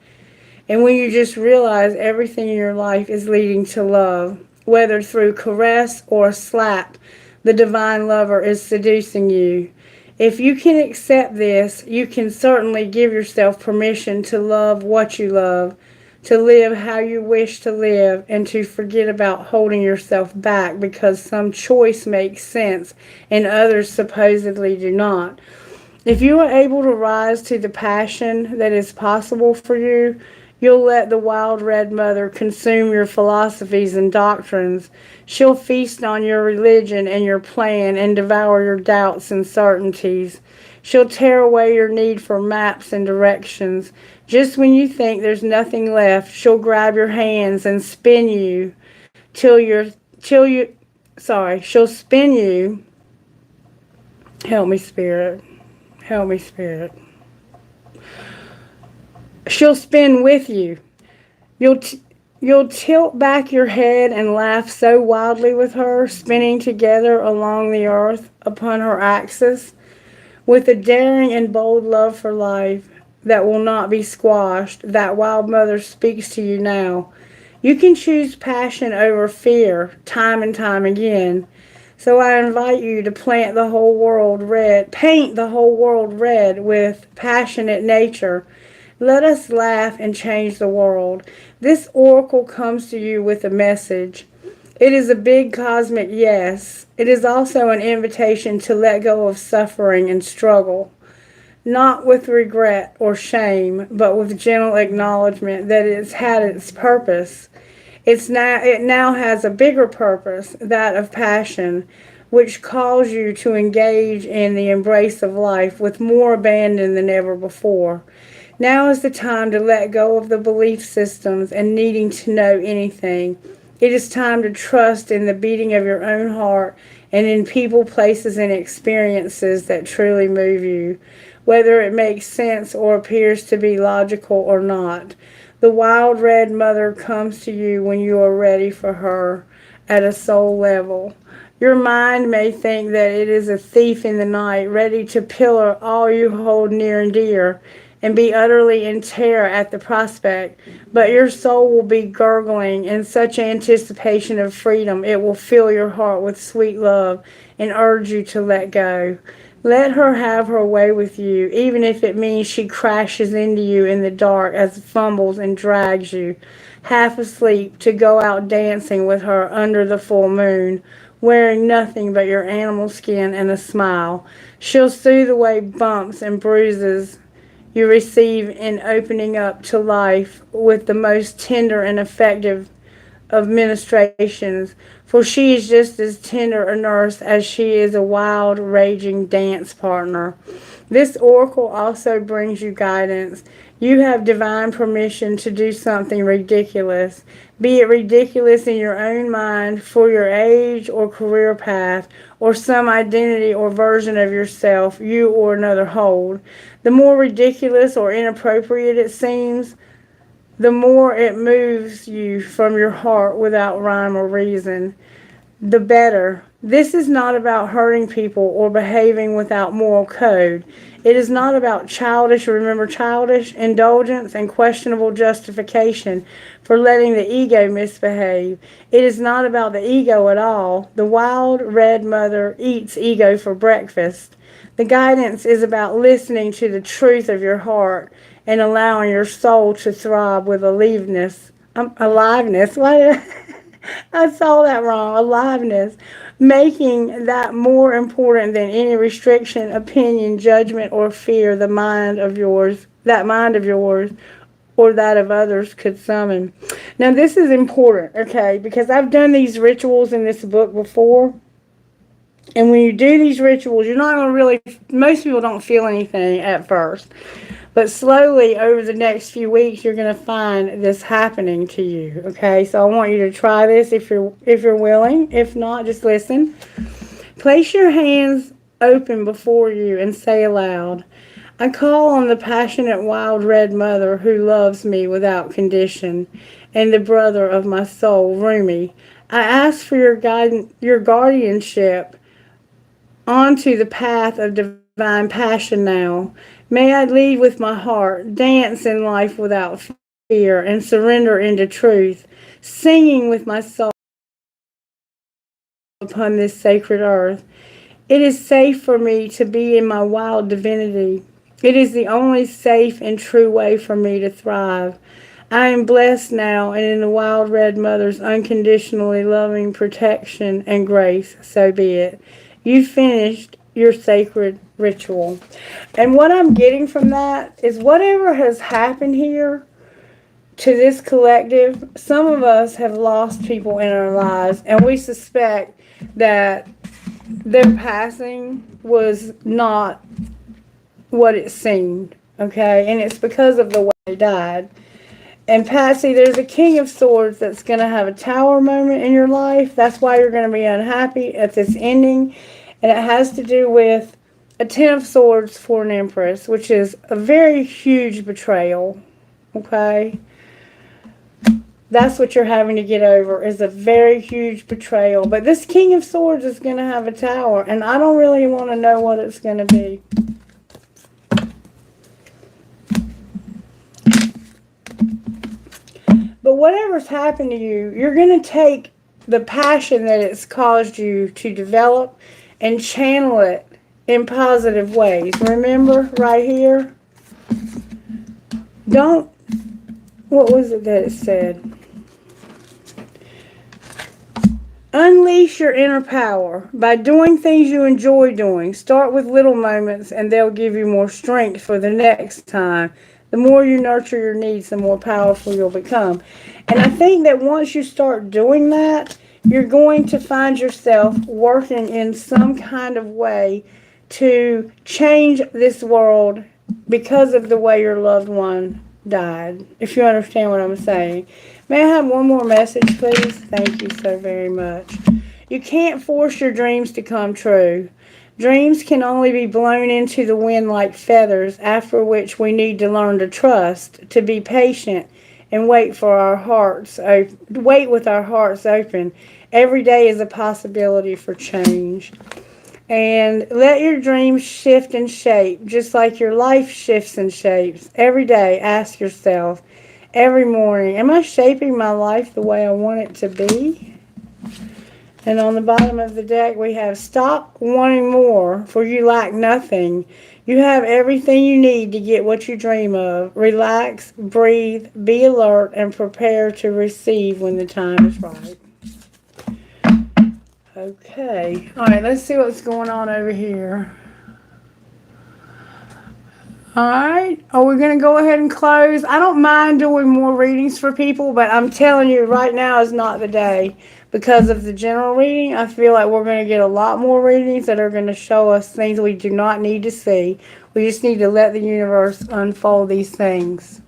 and when you just realize everything in your life is leading to love, whether through caress or a slap. The divine lover is seducing you. If you can accept this, you can certainly give yourself permission to love what you love, to live how you wish to live, and to forget about holding yourself back because some choice makes sense and others supposedly do not. If you are able to rise to the passion that is possible for you, you'll let the wild red mother consume your philosophies and doctrines. She'll feast on your religion and your plan and devour your doubts and certainties. She'll tear away your need for maps and directions. Just when you think there's nothing left, she'll grab your hands and spin you till you're till you she'll spin you. Help me, Spirit. Help me, Spirit. She'll spin with you. You'll tilt back your head and laugh so wildly with her, spinning together along the earth upon her axis, with a daring and bold love for life that will not be squashed. That wild mother speaks to you now. You can choose passion over fear time and time again. So I invite you to paint the whole world red with passionate nature. Let us laugh and change the world. This oracle comes to you with a message. It is a big cosmic yes. It is also an invitation to let go of suffering and struggle, not with regret or shame, but with gentle acknowledgement that it's had its purpose. It now has a bigger purpose, that of passion, which calls you to engage in the embrace of life with more abandon than ever before. Now is the time to let go of the belief systems and needing to know anything. It is time to trust in the beating of your own heart and in people, places, and experiences that truly move you, whether it makes sense or appears to be logical or not. The wild red mother comes to you when you are ready for her at a soul level. Your mind may think that it is a thief in the night, ready to pillar all you hold near and dear, and be utterly in terror at the prospect, but your soul will be gurgling in such anticipation of freedom it will fill your heart with sweet love and urge you to let go. Let her have her way with you, even if it means she crashes into you in the dark as fumbles and drags you, half asleep, to go out dancing with her under the full moon, wearing nothing but your animal skin and a smile. She'll soothe away bumps and bruises you receive in opening up to life with the most tender and effective of ministrations, for she is just as tender a nurse as she is a wild, raging dance partner. This oracle also brings you guidance. You have divine permission to do something ridiculous, be it ridiculous in your own mind for your age or career path, or some identity or version of yourself you or another hold. The more ridiculous or inappropriate it seems, the more it moves you from your heart without rhyme or reason, the better. This is not about hurting people or behaving without moral code. It is not about childish indulgence and questionable justification for letting the ego misbehave. It is not about the ego at all. The wild red mother eats ego for breakfast. The guidance is about listening to the truth of your heart and allowing your soul to throb with aliveness. Aliveness. What? I saw that wrong. Aliveness. Making that more important than any restriction, opinion, judgment, or fear that mind of yours, or that of others could summon. Now, this is important, okay, because I've done these rituals in this book before. And when you do these rituals, you're not going to really, most people don't feel anything at first. But slowly, over the next few weeks, you're going to find this happening to you, okay? So I want you to try this if you're willing. If not, just listen. Place your hands open before you and say aloud, I call on the passionate wild red mother who loves me without condition, and the brother of my soul, Rumi. I ask for your guardianship onto the path of divine passion now. May I lead with my heart, dance in life without fear, and surrender into truth, singing with my soul upon this sacred earth. It is safe for me to be in my wild divinity. It is the only safe and true way for me to thrive. I am blessed now and in the wild red mother's unconditionally loving protection and grace. So be it. You finished your sacred ritual. And what I'm getting from that is whatever has happened here to this collective, some of us have lost people in our lives, and we suspect that their passing was not what it seemed, okay? And it's because of the way they died. And Patsy, there's a King of Swords that's going to have a tower moment in your life. That's why you're going to be unhappy at this ending. And it has to do with a Ten of Swords for an Empress, which is a very huge betrayal, okay? That's what you're having to get over, is a very huge betrayal. But this King of Swords is going to have a tower, and I don't really want to know what it's going to be. But whatever's happened to you, you're going to take the passion that it's caused you to develop and channel it in positive ways. Remember, right here, don't, what was it that it said? Unleash your inner power by doing things you enjoy doing. Start with little moments and they'll give you more strength for the next time. The more you nurture your needs, the more powerful you'll become. And I think that once you start doing that, you're going to find yourself working in some kind of way to change this world because of the way your loved one died, if you understand what I'm saying. May I have one more message, please? Thank you so very much. You can't force your dreams to come true. Dreams can only be blown into the wind like feathers, after which we need to learn to trust, to be patient, and wait with our hearts open. Every day is a possibility for change. And let your dreams shift and shape, just like your life shifts and shapes. Every day, ask yourself, every morning, am I shaping my life the way I want it to be? And on the bottom of the deck, we have, stop wanting more, for you lack nothing. You have everything you need to get what you dream of. Relax, breathe, be alert, and prepare to receive when the time is right. Okay. All right, let's see what's going on over here. All right. Are we going to go ahead and close? I don't mind doing more readings for people, but I'm telling you, right now is not the day. Because of the general reading, I feel like we're going to get a lot more readings that are going to show us things we do not need to see. We just need to let the universe unfold these things.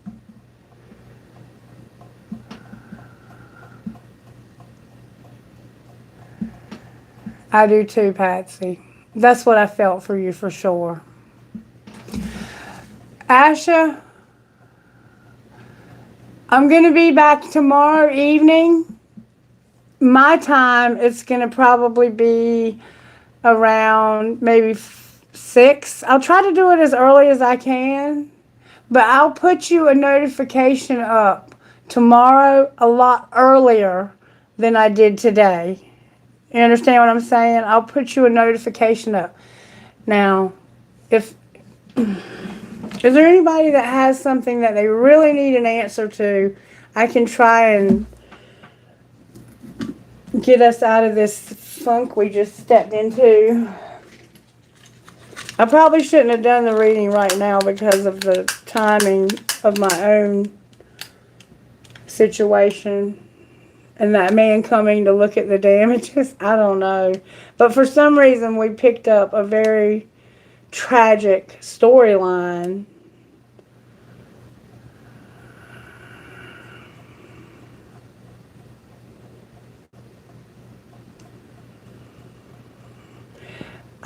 I do too, Patsy. That's what I felt for you for sure. Asha, I'm going to be back tomorrow evening. My time, it's going to probably be around maybe 6. I'll try to do it as early as I can, but I'll put you a notification up tomorrow a lot earlier than I did today. You understand what I'm saying? I'll put you a notification up. Now, is there anybody that has something that they really need an answer to? I can try and get us out of this funk we just stepped into. I probably shouldn't have done the reading right now because of the timing of my own situation and that man coming to look at the damages. I don't know. But for some reason we picked up a very tragic storyline.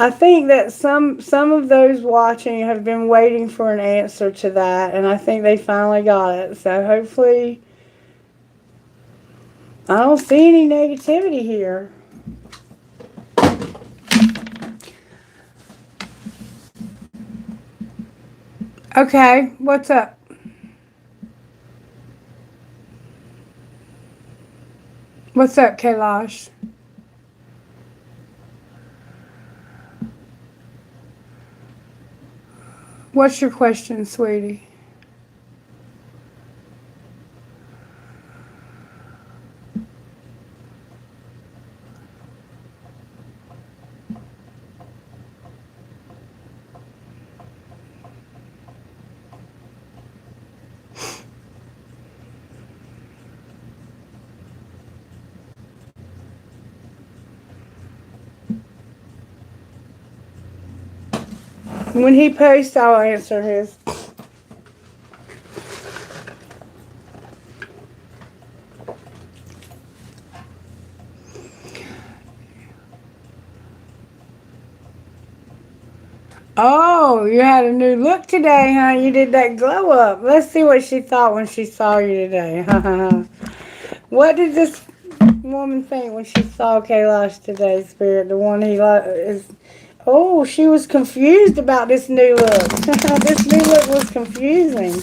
I think that some of those watching have been waiting for an answer to that, and I think they finally got it. So hopefully, I don't see any negativity here. Okay, what's up? What's up, Kailash? What's your question, sweetie? When he posts, I'll answer his. Oh, you had a new look today, huh? You did that glow up. Let's see what she thought when she saw you today. What did this woman think when she saw Kailash today, Spirit? The one he is. Oh, she was confused about this new look. This new look was confusing.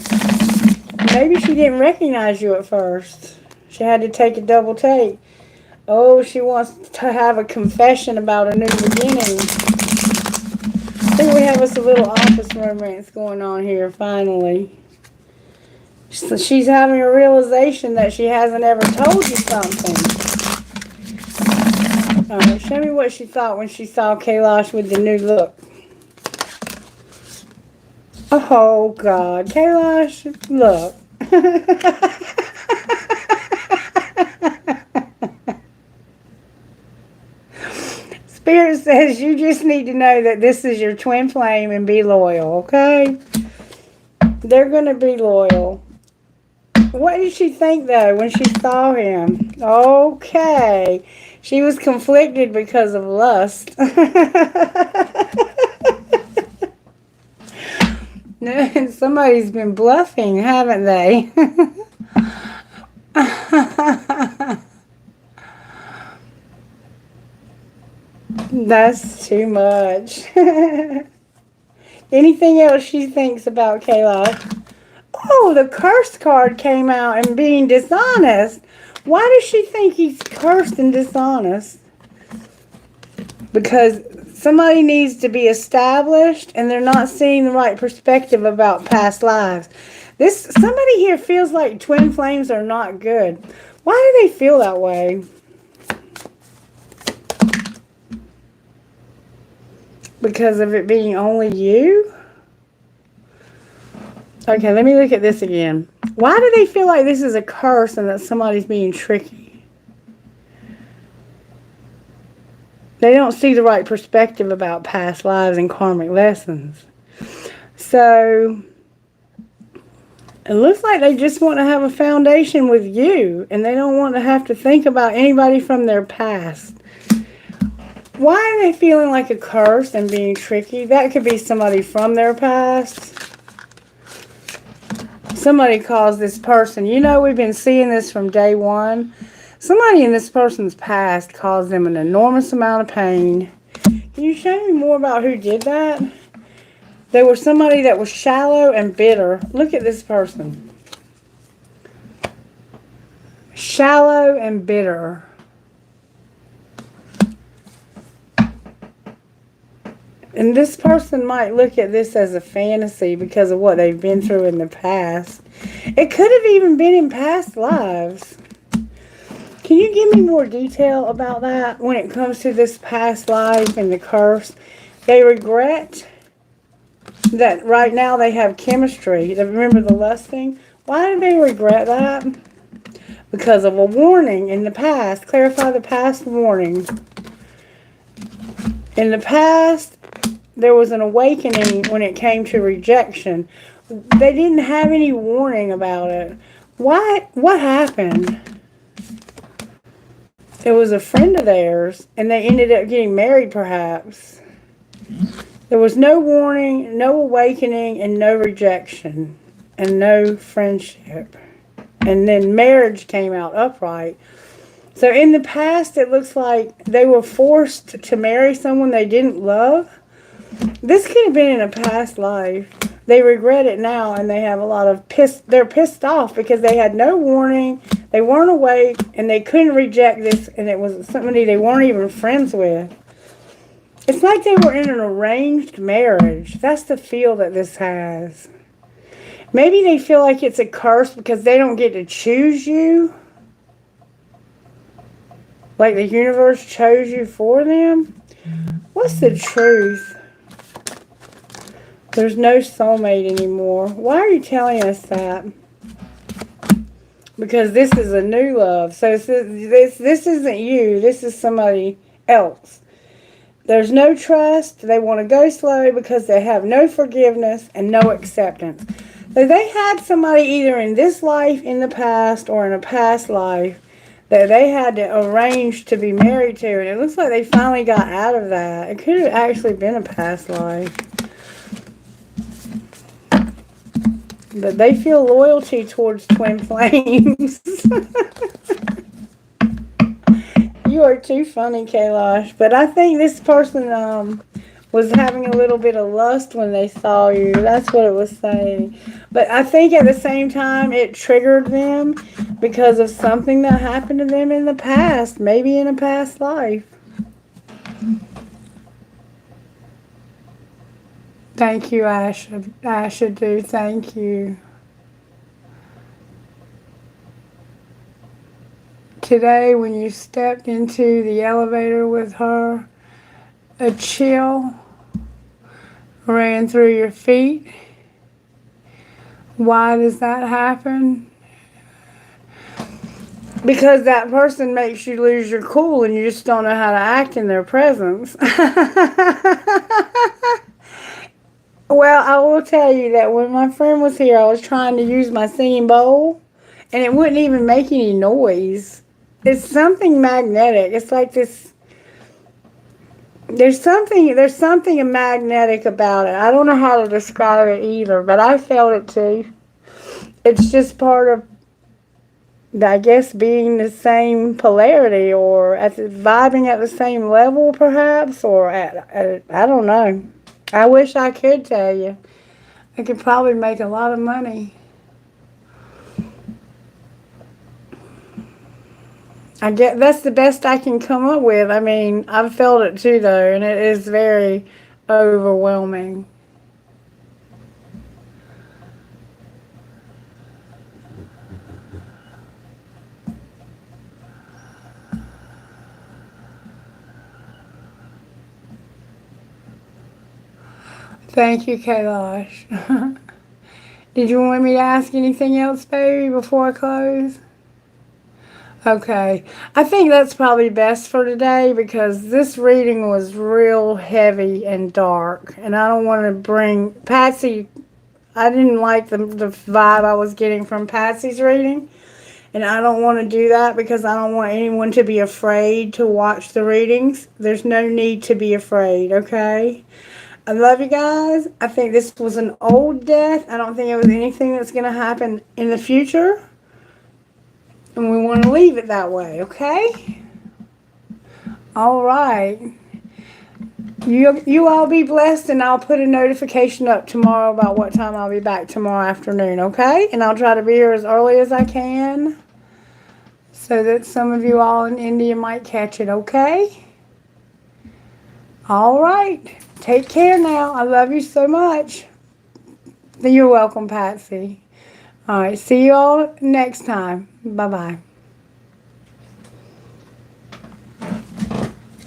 Maybe she didn't recognize you at first. She had to take a double take. Oh, she wants to have a confession about a new beginning. I think we have us a little office romance going on here, finally. So she's having a realization that she hasn't ever told you something. Alright, show me what she thought when she saw Kailash with the new look. Oh, God. Kailash, look. Spirit says you just need to know that this is your twin flame and be loyal, okay? They're going to be loyal. What did she think, though, when she saw him? Okay. She was conflicted because of lust. Somebody's been bluffing, haven't they? That's too much. Anything else she thinks about Kayla? Oh, the curse card came out and being dishonest. Why does she think he's cursed and dishonest? Because somebody needs to be established and they're not seeing the right perspective about past lives. Somebody here feels like twin flames are not good. Why do they feel that way? Because of it being only you? Okay, let me look at this again. Why do they feel like this is a curse and that somebody's being tricky? They don't see the right perspective about past lives and karmic lessons. So, it looks like they just want to have a foundation with you, and they don't want to have to think about anybody from their past. Why are they feeling like a curse and being tricky? That could be somebody from their past. Somebody calls this person, you know, we've been seeing this from day one. Somebody in this person's past caused them an enormous amount of pain. Can you show me more about who did that? They were somebody that was shallow and bitter. Look at this person. Shallow and bitter. And this person might look at this as a fantasy because of what they've been through in the past. It could have even been in past lives. Can you give me more detail about that when it comes to this past life and the curse? They regret that right now they have chemistry. Remember the lust thing? Why do they regret that? Because of a warning in the past. Clarify the past warning. In the past, there was an awakening when it came to rejection. They didn't have any warning about it. What happened? It was a friend of theirs, and they ended up getting married, perhaps. There was no warning, no awakening, and no rejection, and no friendship. And then marriage came out upright. So in the past, it looks like they were forced to marry someone they didn't love. This could have been in a past life. They regret it now, and they have a lot of they're pissed off because they had no warning, they weren't awake, and they couldn't reject this, and it was somebody they weren't even friends with. It's like they were in an arranged marriage. That's the feel that this has. Maybe they feel like it's a curse because they don't get to choose you. Like the universe chose you for them. What's the truth? There's no soulmate anymore. Why are you telling us that? Because this is a new love. So this isn't you. This is somebody else. There's no trust. They want to go slow because they have no forgiveness and no acceptance. So they had somebody either in this life, in the past, or in a past life that they had to arrange to be married to. And it looks like they finally got out of that. It could have actually been a past life. But they feel loyalty towards twin flames. You are too funny, Kailash. But I think this person was having a little bit of lust when they saw you. That's what it was saying. But I think at the same time it triggered them because of something that happened to them in the past. Maybe in a past life. Thank you, Asha. Asha, do. Thank you. Today, when you stepped into the elevator with her, a chill ran through your feet. Why does that happen? Because that person makes you lose your cool and you just don't know how to act in their presence. Well, I will tell you that when my friend was here, I was trying to use my singing bowl, and it wouldn't even make any noise. It's something magnetic. It's like this. There's something magnetic about it. I don't know how to describe it either, but I felt it too. It's just part of, I guess, being the same polarity or vibing at the same level, perhaps, or I don't know. I wish I could tell you. I could probably make a lot of money. I get that's the best I can come up with. I mean, I've felt it too, though, and it is very overwhelming. Thank you, Kailash. Did you want me to ask anything else, baby, before I close? Okay. I think that's probably best for today because this reading was real heavy and dark. And I don't want to bring Patsy. I didn't like the vibe I was getting from Patsy's reading. And I don't want to do that because I don't want anyone to be afraid to watch the readings. There's no need to be afraid, okay? I love you guys. I think this was an old death. I don't think it was anything that's going to happen in the future. And we want to leave it that way, okay? All right. You all be blessed, and I'll put a notification up tomorrow about what time I'll be back tomorrow afternoon, okay? And I'll try to be here as early as I can so that some of you all in India might catch it, okay? All right. Take care now. I love you so much. You're welcome, Patsy. All right. See you all next time. Bye-bye.